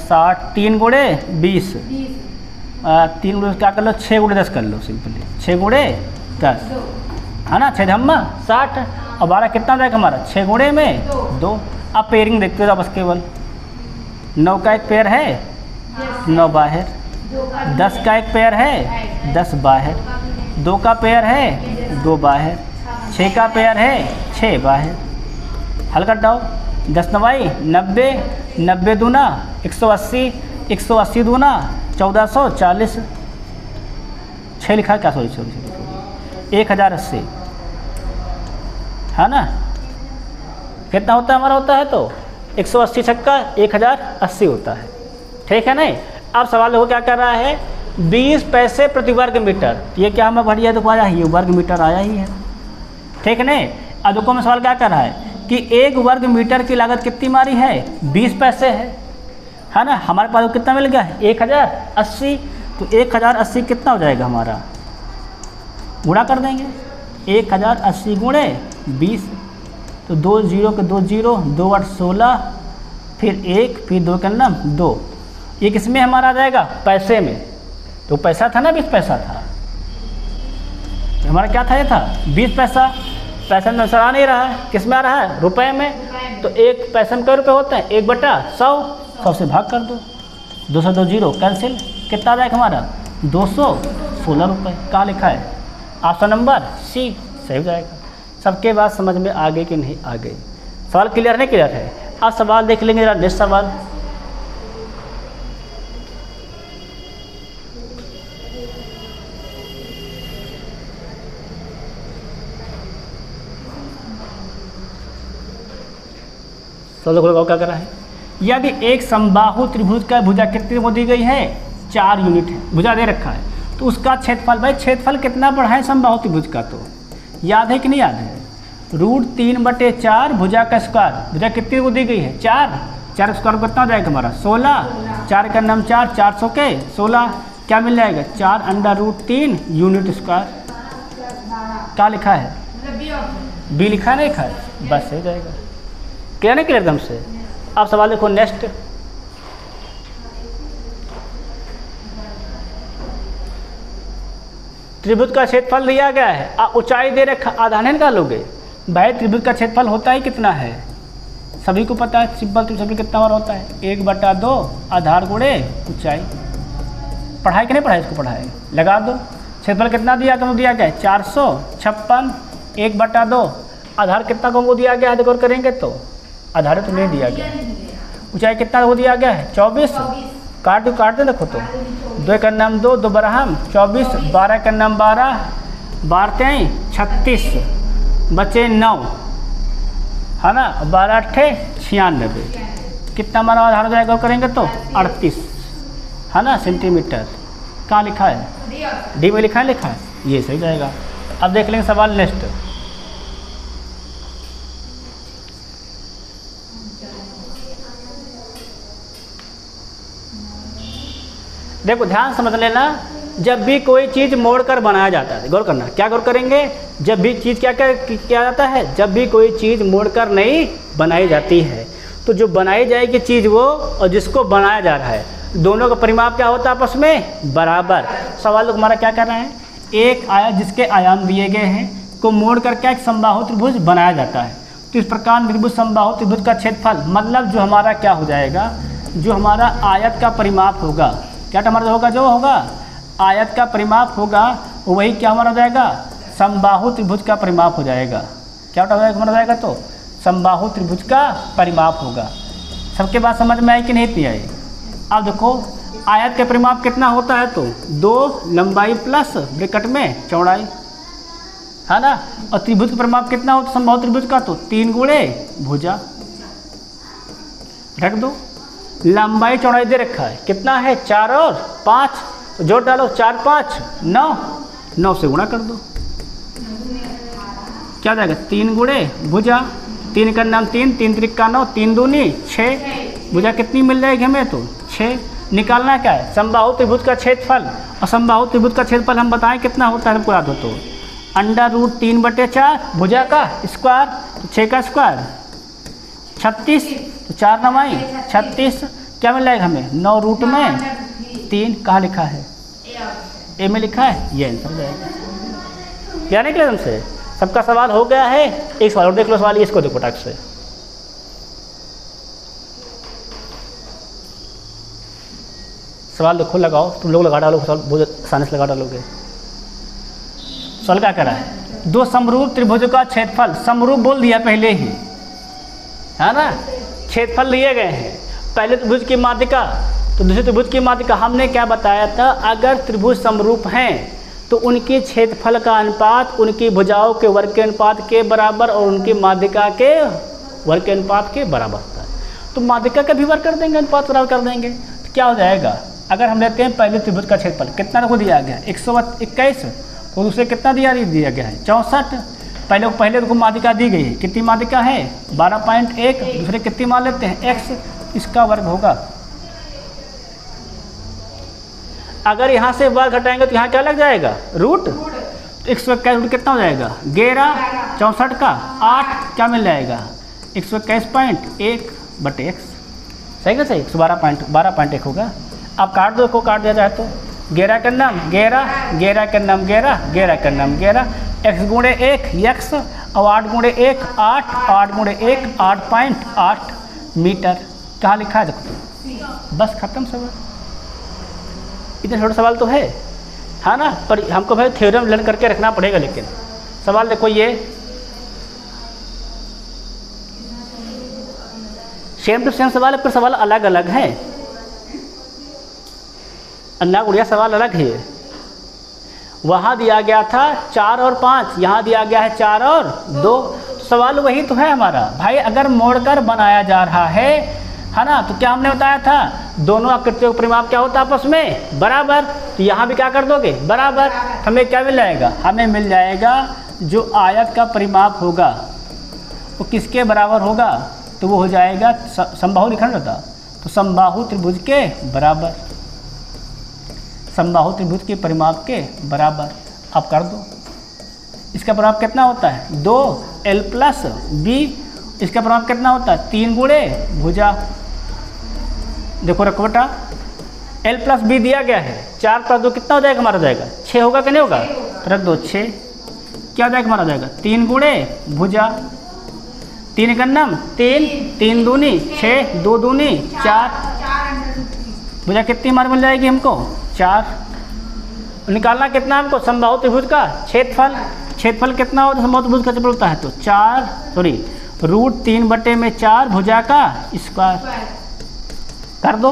60, 3 गुणे 20, 3 गुणे क्या कर लो 6 गुणे 10 कर लो सिंपली, 6 गुणे 10 है ना, 6 धम्मा 60 और 12 कितना जाएगा हमारा 6 गुणे में 2। अब पेयरिंग देखते हो बस केवल 9 का एक पेयर है 9 बाहर, 10 का एक पेयर है 10 बाहर, 2 का पेयर है 2 बाहर, 6 का पेयर है 6 बाहर। हल कर जाओ 10 9 90, 90 दूना 180, 180 दूना 1440, 6 लिखा क्या, सॉरी 1080 है ना, कितना होता है हमारा, होता है तो 180 छक्का 1080 होता है, ठीक है नहीं। अब सवाल देखो क्या कर रहा है, 20 पैसे प्रति वर्ग मीटर, ये क्या हमें भरिया तो आया ही, वर्ग मीटर आया ही है, ठीक है नहीं। अब देखो मैं सवाल क्या कर रहा है कि 1 वर्ग मीटर की लागत कितनी मारी है 20 पैसे है ना, हमारे पास कितना मिल गया 1080, तो 1080 कितना हो जाएगा हमारा, गुणा कर देंगे 1080 गुणे 20, तो 2 0 के 2 0, 2 8 16, फिर 1 फिर 2 का नाम 2, ये किसमें हमारा आ जाएगा पैसे में, तो पैसा था ना 20 पैसा था, तो हमारा क्या था, ये था 20 पैसा। पैसा में नजर आ नहीं रहा है, किस में आ रहा है रुपए में, तो एक पैसे में कई रुपये होते हैं 1/100, 100 से भाग कर दो, 200 2 0 कैंसिल, कितना आ जाएगा हमारा 216 रुपये। कहाँ लिखा है ऑप्शन नंबर सी, सही हो जाएगा। सबके बात समझ में आ गई कि नहीं आ गई, सवाल क्लियर नहीं क्लियर है। अब सवाल देख लेंगे जरा, नेक्स्ट सवाल, तो देखो क्या कर रहा है, यदि एक समबाहु त्रिभुज का भुजा कितनी वो दी गई है 4 यूनिट है, भुजा दे रखा है, तो उसका क्षेत्रफल, भाई क्षेत्रफल कितना बढ़ा है समबाहु त्रिभुज का, तो याद है कि नहीं याद है, √3/4 भुजा का स्क्वायर, भुजा कितनी वो दी गई है 4, 4 स्क्वायर कितना हो जाएगा हमारा 16, 4 का नाम 4, 400 के 16 क्या मिल जाएगा 4√3 यूनिट स्क्वायर। क्या लिखा है बी लिखा नहीं लिखा है, बस हो जाएगा, क्लियर नहीं क्लियर एकदम से। अब सवाल देखो नेक्स्ट, त्रिभुज का क्षेत्रफल दिया गया है, ऊंचाई दे रखा, आधा नहीं निकालोगे भाई, त्रिभुज का क्षेत्रफल होता ही कितना है सभी को पता है, सिंपल त्रिभुज कितना बार होता है 1/2 आधार गुणे ऊंचाई, पढ़ाई कि नहीं पढ़ाई, इसको पढ़ाई लगा दो। क्षेत्रफल कितना दिया गया है 456, 1/2 आधार कितना को दिया गया है, देखो करेंगे तो आधार तो नहीं दिया गया, ऊंचाई कितना वो दिया गया है 24, काट दे देखो तो, 2 का नाम 2, 2 बराहम 24, 12 का नाम 12, 12 36 बचे 9 है ना, 12 8 96, कितना हमारा आधार जाएगा करेंगे तो 38 है ना सेंटीमीटर। कहाँ लिखा है डी में लिखा है, ये सही जाएगा। अब देख लेंगे सवाल नेक्स्ट, देखो ध्यान समझ लेना, जब भी कोई चीज़ मोड़कर बनाया जाता है, गौर करना, क्या गौर करेंगे, जब भी चीज़ क्या जाता है, जब भी कोई चीज़ मोड़कर नहीं बनाई जाती है, तो जो बनाई जाएगी चीज़ वो और जिसको बनाया जा रहा है दोनों का परिमाप क्या होता है आपस में? बराबर। सवाल लोग हमारा क्या कर रहा है, एक आयत जिसके आयाम दिए गए हैं को मोड़ करके एक समबाहु त्रिभुज बनाया जाता है। तो इस प्रकार त्रिभुज समबाहु त्रिभुज का क्षेत्रफल मतलब जो हमारा क्या हो जाएगा, जो हमारा आयत का परिमाप होगा, क्या हमारा होगा, जो होगा आयत का परिमाप होगा वही क्या हमारा हो जाएगा, समबाहु त्रिभुज का परिमाप हो जाएगा। क्या हमारा हो जाएगा, तो समबाहु त्रिभुज का परिमाप होगा। सबके बात समझ में आई कि नहीं थी आई? अब देखो आयत का परिमाप कितना होता है, तो 2 लंबाई प्लस ब्रैकेट में चौड़ाई, है ना। और त्रिभुज का परिमाप कितना होता है समबाहु त्रिभुज का, तो 3 गुणे भुजा। रख दो, लंबाई चौड़ाई दे रखा है कितना है, 4 और 5, तो जोड़ डालो 4 5 9, 9 से गुणा कर दो, क्या हो जाएगा 3 गुणे भुजा। 3 का नाम 3, 3 त्रिका 9, 3 दूनी 6, भुजा कितनी मिल जाएगी हमें, तो 6। निकालना क्या है, समबाहु त्रिभुज का क्षेत्रफल। और समबाहु त्रिभुज का क्षेत्रफल हम बताएं कितना होता है, हमको याद हो तो √3/4 भुजा का स्क्वायर, तो 6 का स्क्वायर 36, तो 4 9 36, क्या मिल जाएगा हमें 9 रूट में 3। कहाँ लिखा है, ए में लिखा है, ये आंसर हो जाएगा। क्या निकले तुमसे? सबका सवाल हो गया है। एक सवाल और देख लो, सवाल इसको देखो टक से। सवाल देखो, लगाओ, तुम लोग लगा डालो, सवाल बहुत आसानी से लगा डालोगे। सवाल क्या कह रहा है, 2 समरूप त्रिभुजों का क्षेत्रफल, समरूप बोल दिया पहले ही, है ना। क्षेत्रफल लिए गए हैं, पहले त्रिभुज की माध्यिका तो दूसरे त्रिभुज की माध्यिका। हमने क्या बताया था, अगर त्रिभुज समरूप हैं तो उनके क्षेत्रफल का अनुपात उनकी भुजाओं के वर्ग के अनुपात के बराबर और उनकी माध्यिका के वर्ग के अनुपात के बराबर होता है। तो माध्यिका का भी वर्ग कर देंगे, अनुपात बराबर कर देंगे, तो क्या हो जाएगा। अगर हम लेते हैं पहले त्रिभुज का क्षेत्रफल कितना को दिया गया है 121, और दूसरे कितना दिया गया है 64। पहले को माध्यिका दी गई है, कितनी माध्यिका है 12.1, दूसरे कितनी मान लेते हैं x, इसका वर्ग होगा। अगर यहाँ से वर्ग घटाएंगे तो यहाँ क्या लग जाएगा, रूट। 121 रूट कितना हो जाएगा 11, 64 का 8, क्या मिल जाएगा 121.1/x, सही का सही 112.1 होगा। अब काट दो, को काट दिया जाए तो 11 का नाम 11, 11 का नाम 11, 11 का नाम 11, x गुणे 1 x, और 8 गुणे 1 8, 8 गुणे 1 8.8 मीटर। कहाँ लिखा है देखो तो, बस खत्म सवाल। इतना छोटा सवाल तो है ना, पर हमको भाई थ्योरम लर्न करके रखना पड़ेगा। लेकिन सवाल देखो, ये सेम टू सेम सवाल है, पर सवाल अलग अलग है। अन्ना गुड़िया सवाल अलग है, वहाँ दिया गया था 4 और 5, यहाँ दिया गया है 4 और 2। सवाल वही तो है हमारा भाई। अगर मोड़कर बनाया जा रहा है ना, तो क्या हमने बताया था, दोनों आकृतियों का परिमाप क्या होता है आपस में बराबर। तो यहाँ भी क्या कर दोगे बराबर, हमें क्या मिल जाएगा, हमें मिल जाएगा जो आयत का परिमाप होगा वो किसके बराबर होगा, तो वो हो जाएगा समबाहु लिखा रहता, तो समबाहु त्रिभुज के बराबर, समबाहु त्रिभुज के परिमाप के बराबर। आप कर दो, इसका परिमाप कितना होता है 2l + b, इसका परिमाप कितना होता है 3 गुणे भुजा। देखो रखो बेटा, l + b दिया गया है, 4 + 2 कितना हो जाएगा हमारा, जाएगा 6 होगा कि नहीं होगा, रख दो 6, क्या हो जाएगा हमारा, जाएगा 3 गुणे भुजा। 3 का नाम 3, 3 दूनी 6, 2 दूनी 4, भुजा कितनी हमारी मिल जाएगी हमको 4। निकालना कितना हमको, समबाहु त्रिभुज का क्षेत्रफल। क्षेत्रफल कितना होता है समबाहु त्रिभुज का क्षेत्रफल होता है, तो 3/4 भुजा का स्क्वायर। कर दो,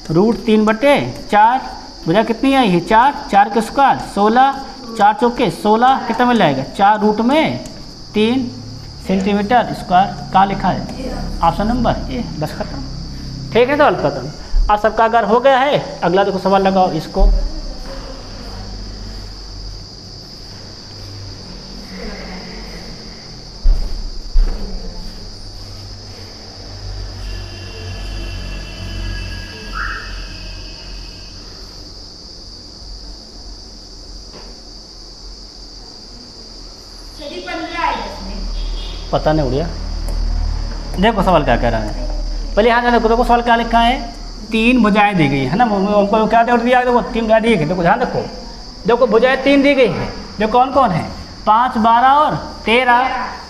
√3/4, भुजा कितनी आई है 4, 4 के स्क्वायर 16, 4 चौके 16, कितना मिल जाएगा 4 रूट में 3 सेंटीमीटर स्क्वायर। कहाँ लिखा है ऑप्शन नंबर ए। बस खत्म, ठीक है, सवाल खत्म। आप सबका अगर हो गया है, अगला देखो सवाल लगाओ इसको। पता नहीं उड़िया। देखो सवाल क्या कह रहा है, पहले यहाँ देखो, देखो सवाल क्या लिखा है, तीन भुजाएं दी गई है ना, उनको क्या दे दिया, देखो तीन भुजाएं दी गई, देखो ध्यान रखो, देखो भुजाएं तीन दी गई है, जो कौन कौन है, 5, 12 और 13।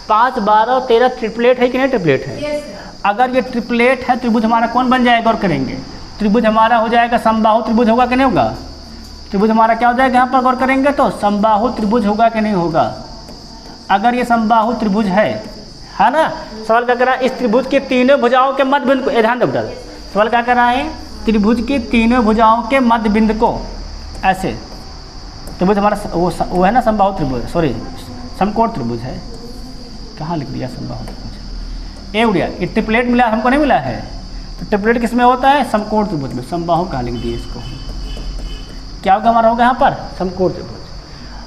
5, 12 और 13 ट्रिपलेट है कि नहीं ट्रिपलेट है? Yes sir. अगर ये ट्रिपलेट है, त्रिभुज हमारा कौन बन जाएगा, गौर करेंगे, त्रिभुज हमारा हो जाएगा समबाहु त्रिभुज, होगा कि नहीं होगा? त्रिभुज हमारा क्या हो जाएगा यहाँ पर, गौर करेंगे तो समबाहु त्रिभुज होगा कि नहीं होगा? अगर ये समबाहु त्रिभुज है ना, सवाल क्या करा, इस त्रिभुज के तीनों भुजाओं के मध्य बिंदु को, ध्यान दो बेटा, सवाल क्या करा है, त्रिभुज की तीनों भुजाओं के मध्य बिंदु को ऐसे, त्रिभुज हमारा वो है ना समबाहु त्रिभुज, सॉरी समकोण त्रिभुज है, कहाँ लिख दिया समबाहु त्रिभुज, ए उड़िया, ये ट्रिपलेट मिला हमको नहीं मिला है, तो ट्रिपलेट किस में होता है, समकोण त्रिभुज में, समबाहु कहाँ लिख दिए इसको, क्या होगा हमारा, होगा यहाँ पर समकोण त्रिभुज,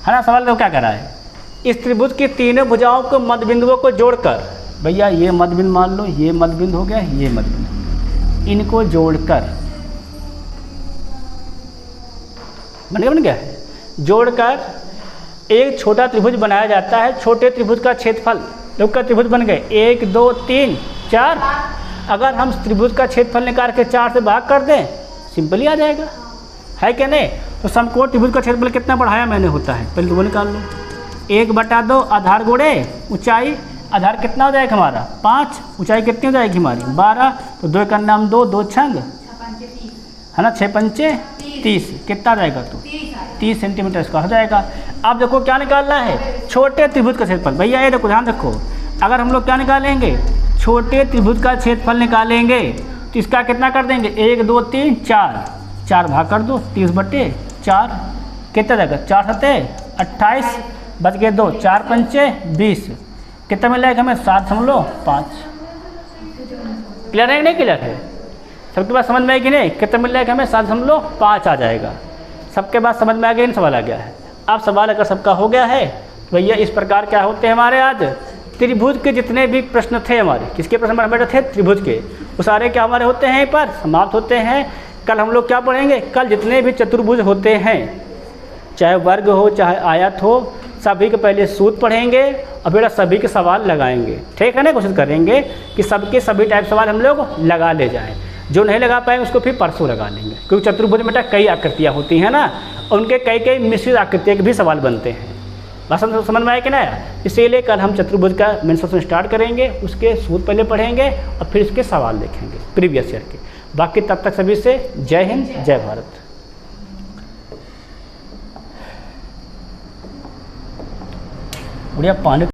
है ना। सवाल तो क्या करा है, इस त्रिभुज की तीनों भुजाओं को मध्य बिंदुओं को जोड़कर, भैया ये मध्य बिंदु मान लो, ये मध्य बिंदु हो गया, ये मध्य बिंदु, इनको जोड़कर बन गया है, जोड़कर एक छोटा त्रिभुज बनाया जाता है। छोटे त्रिभुज का क्षेत्रफल, लोग का त्रिभुज बन गए 1, 2, 3, 4। अगर हम त्रिभुज का क्षेत्रफल निकाल के 4 से भाग कर दें, सिंपली आ जाएगा, है क्या नहीं? तो समकोण त्रिभुज का क्षेत्रफल कितना बढ़ाया मैंने होता है, पहले तो वो निकाल लो, 1/2 आधार गुणे ऊंचाई, आधार कितना हो जाएगा हमारा 5, ऊंचाई कितनी हो जाएगी हमारी 12, तो 2 का नाम 2, 2 छंग है ना, 6 पंचे 30, कितना जाएगा तो 30 सेंटीमीटर इसका हो जाएगा। अब देखो क्या निकालना है, छोटे त्रिभुज का क्षेत्रफल, भैया ये देखो ध्यान रखो, अगर हम लोग क्या निकालेंगे, छोटे त्रिभुज का क्षेत्रफल निकालेंगे तो इसका कितना कर देंगे, 1, 2, 3, 4 भाग कर दो, 30/4 कितना जाएगा, 4 सत्ते 28, बच गए 2, 4 पंचे 20, कितना मिल जाएगा हमें 7.5। क्लियर है नहीं, क्लियर है सबके पास, समझ में आएगी नहीं, कितना मिल जाएगा हमें 7.5 आ जाएगा, सबके पास समझ में आ गया, इन सवाल आ गया है। अब सवाल अगर सबका हो गया है तो भैया इस प्रकार क्या होते हैं हमारे आज त्रिभुज के जितने भी प्रश्न थे हमारे, किसके प्रश्न हमारे थे, त्रिभुज के, वो सारे क्या हमारे होते हैं यहीं पर समाप्त होते हैं। कल हम लोग क्या पढ़ेंगे, कल जितने भी चतुर्भुज होते हैं, चाहे वर्ग हो चाहे आयत हो, सभी के पहले सूत्र पढ़ेंगे और फिर सभी के सवाल लगाएंगे, ठीक है ना। कोशिश करेंगे कि सबके सभी टाइप सवाल हम लोग लगा ले जाएं, जो नहीं लगा पाएंगे उसको फिर परसों लगा लेंगे, क्योंकि चतुर्भुज में कई आकृतियाँ होती हैं ना, उनके कई मिश्रित आकृतियों के भी सवाल बनते हैं। बस हम समझ में आया कि ना, इसीलिए कल हम चतुर्भुज का मेंसुरेशन स्टार्ट करेंगे, उसके सूत्र पहले पढ़ेंगे और फिर उसके सवाल देखेंगे प्रीवियस ईयर के। बाकी तब तक सभी से जय हिंद, जय भारत। बढ़िया पानी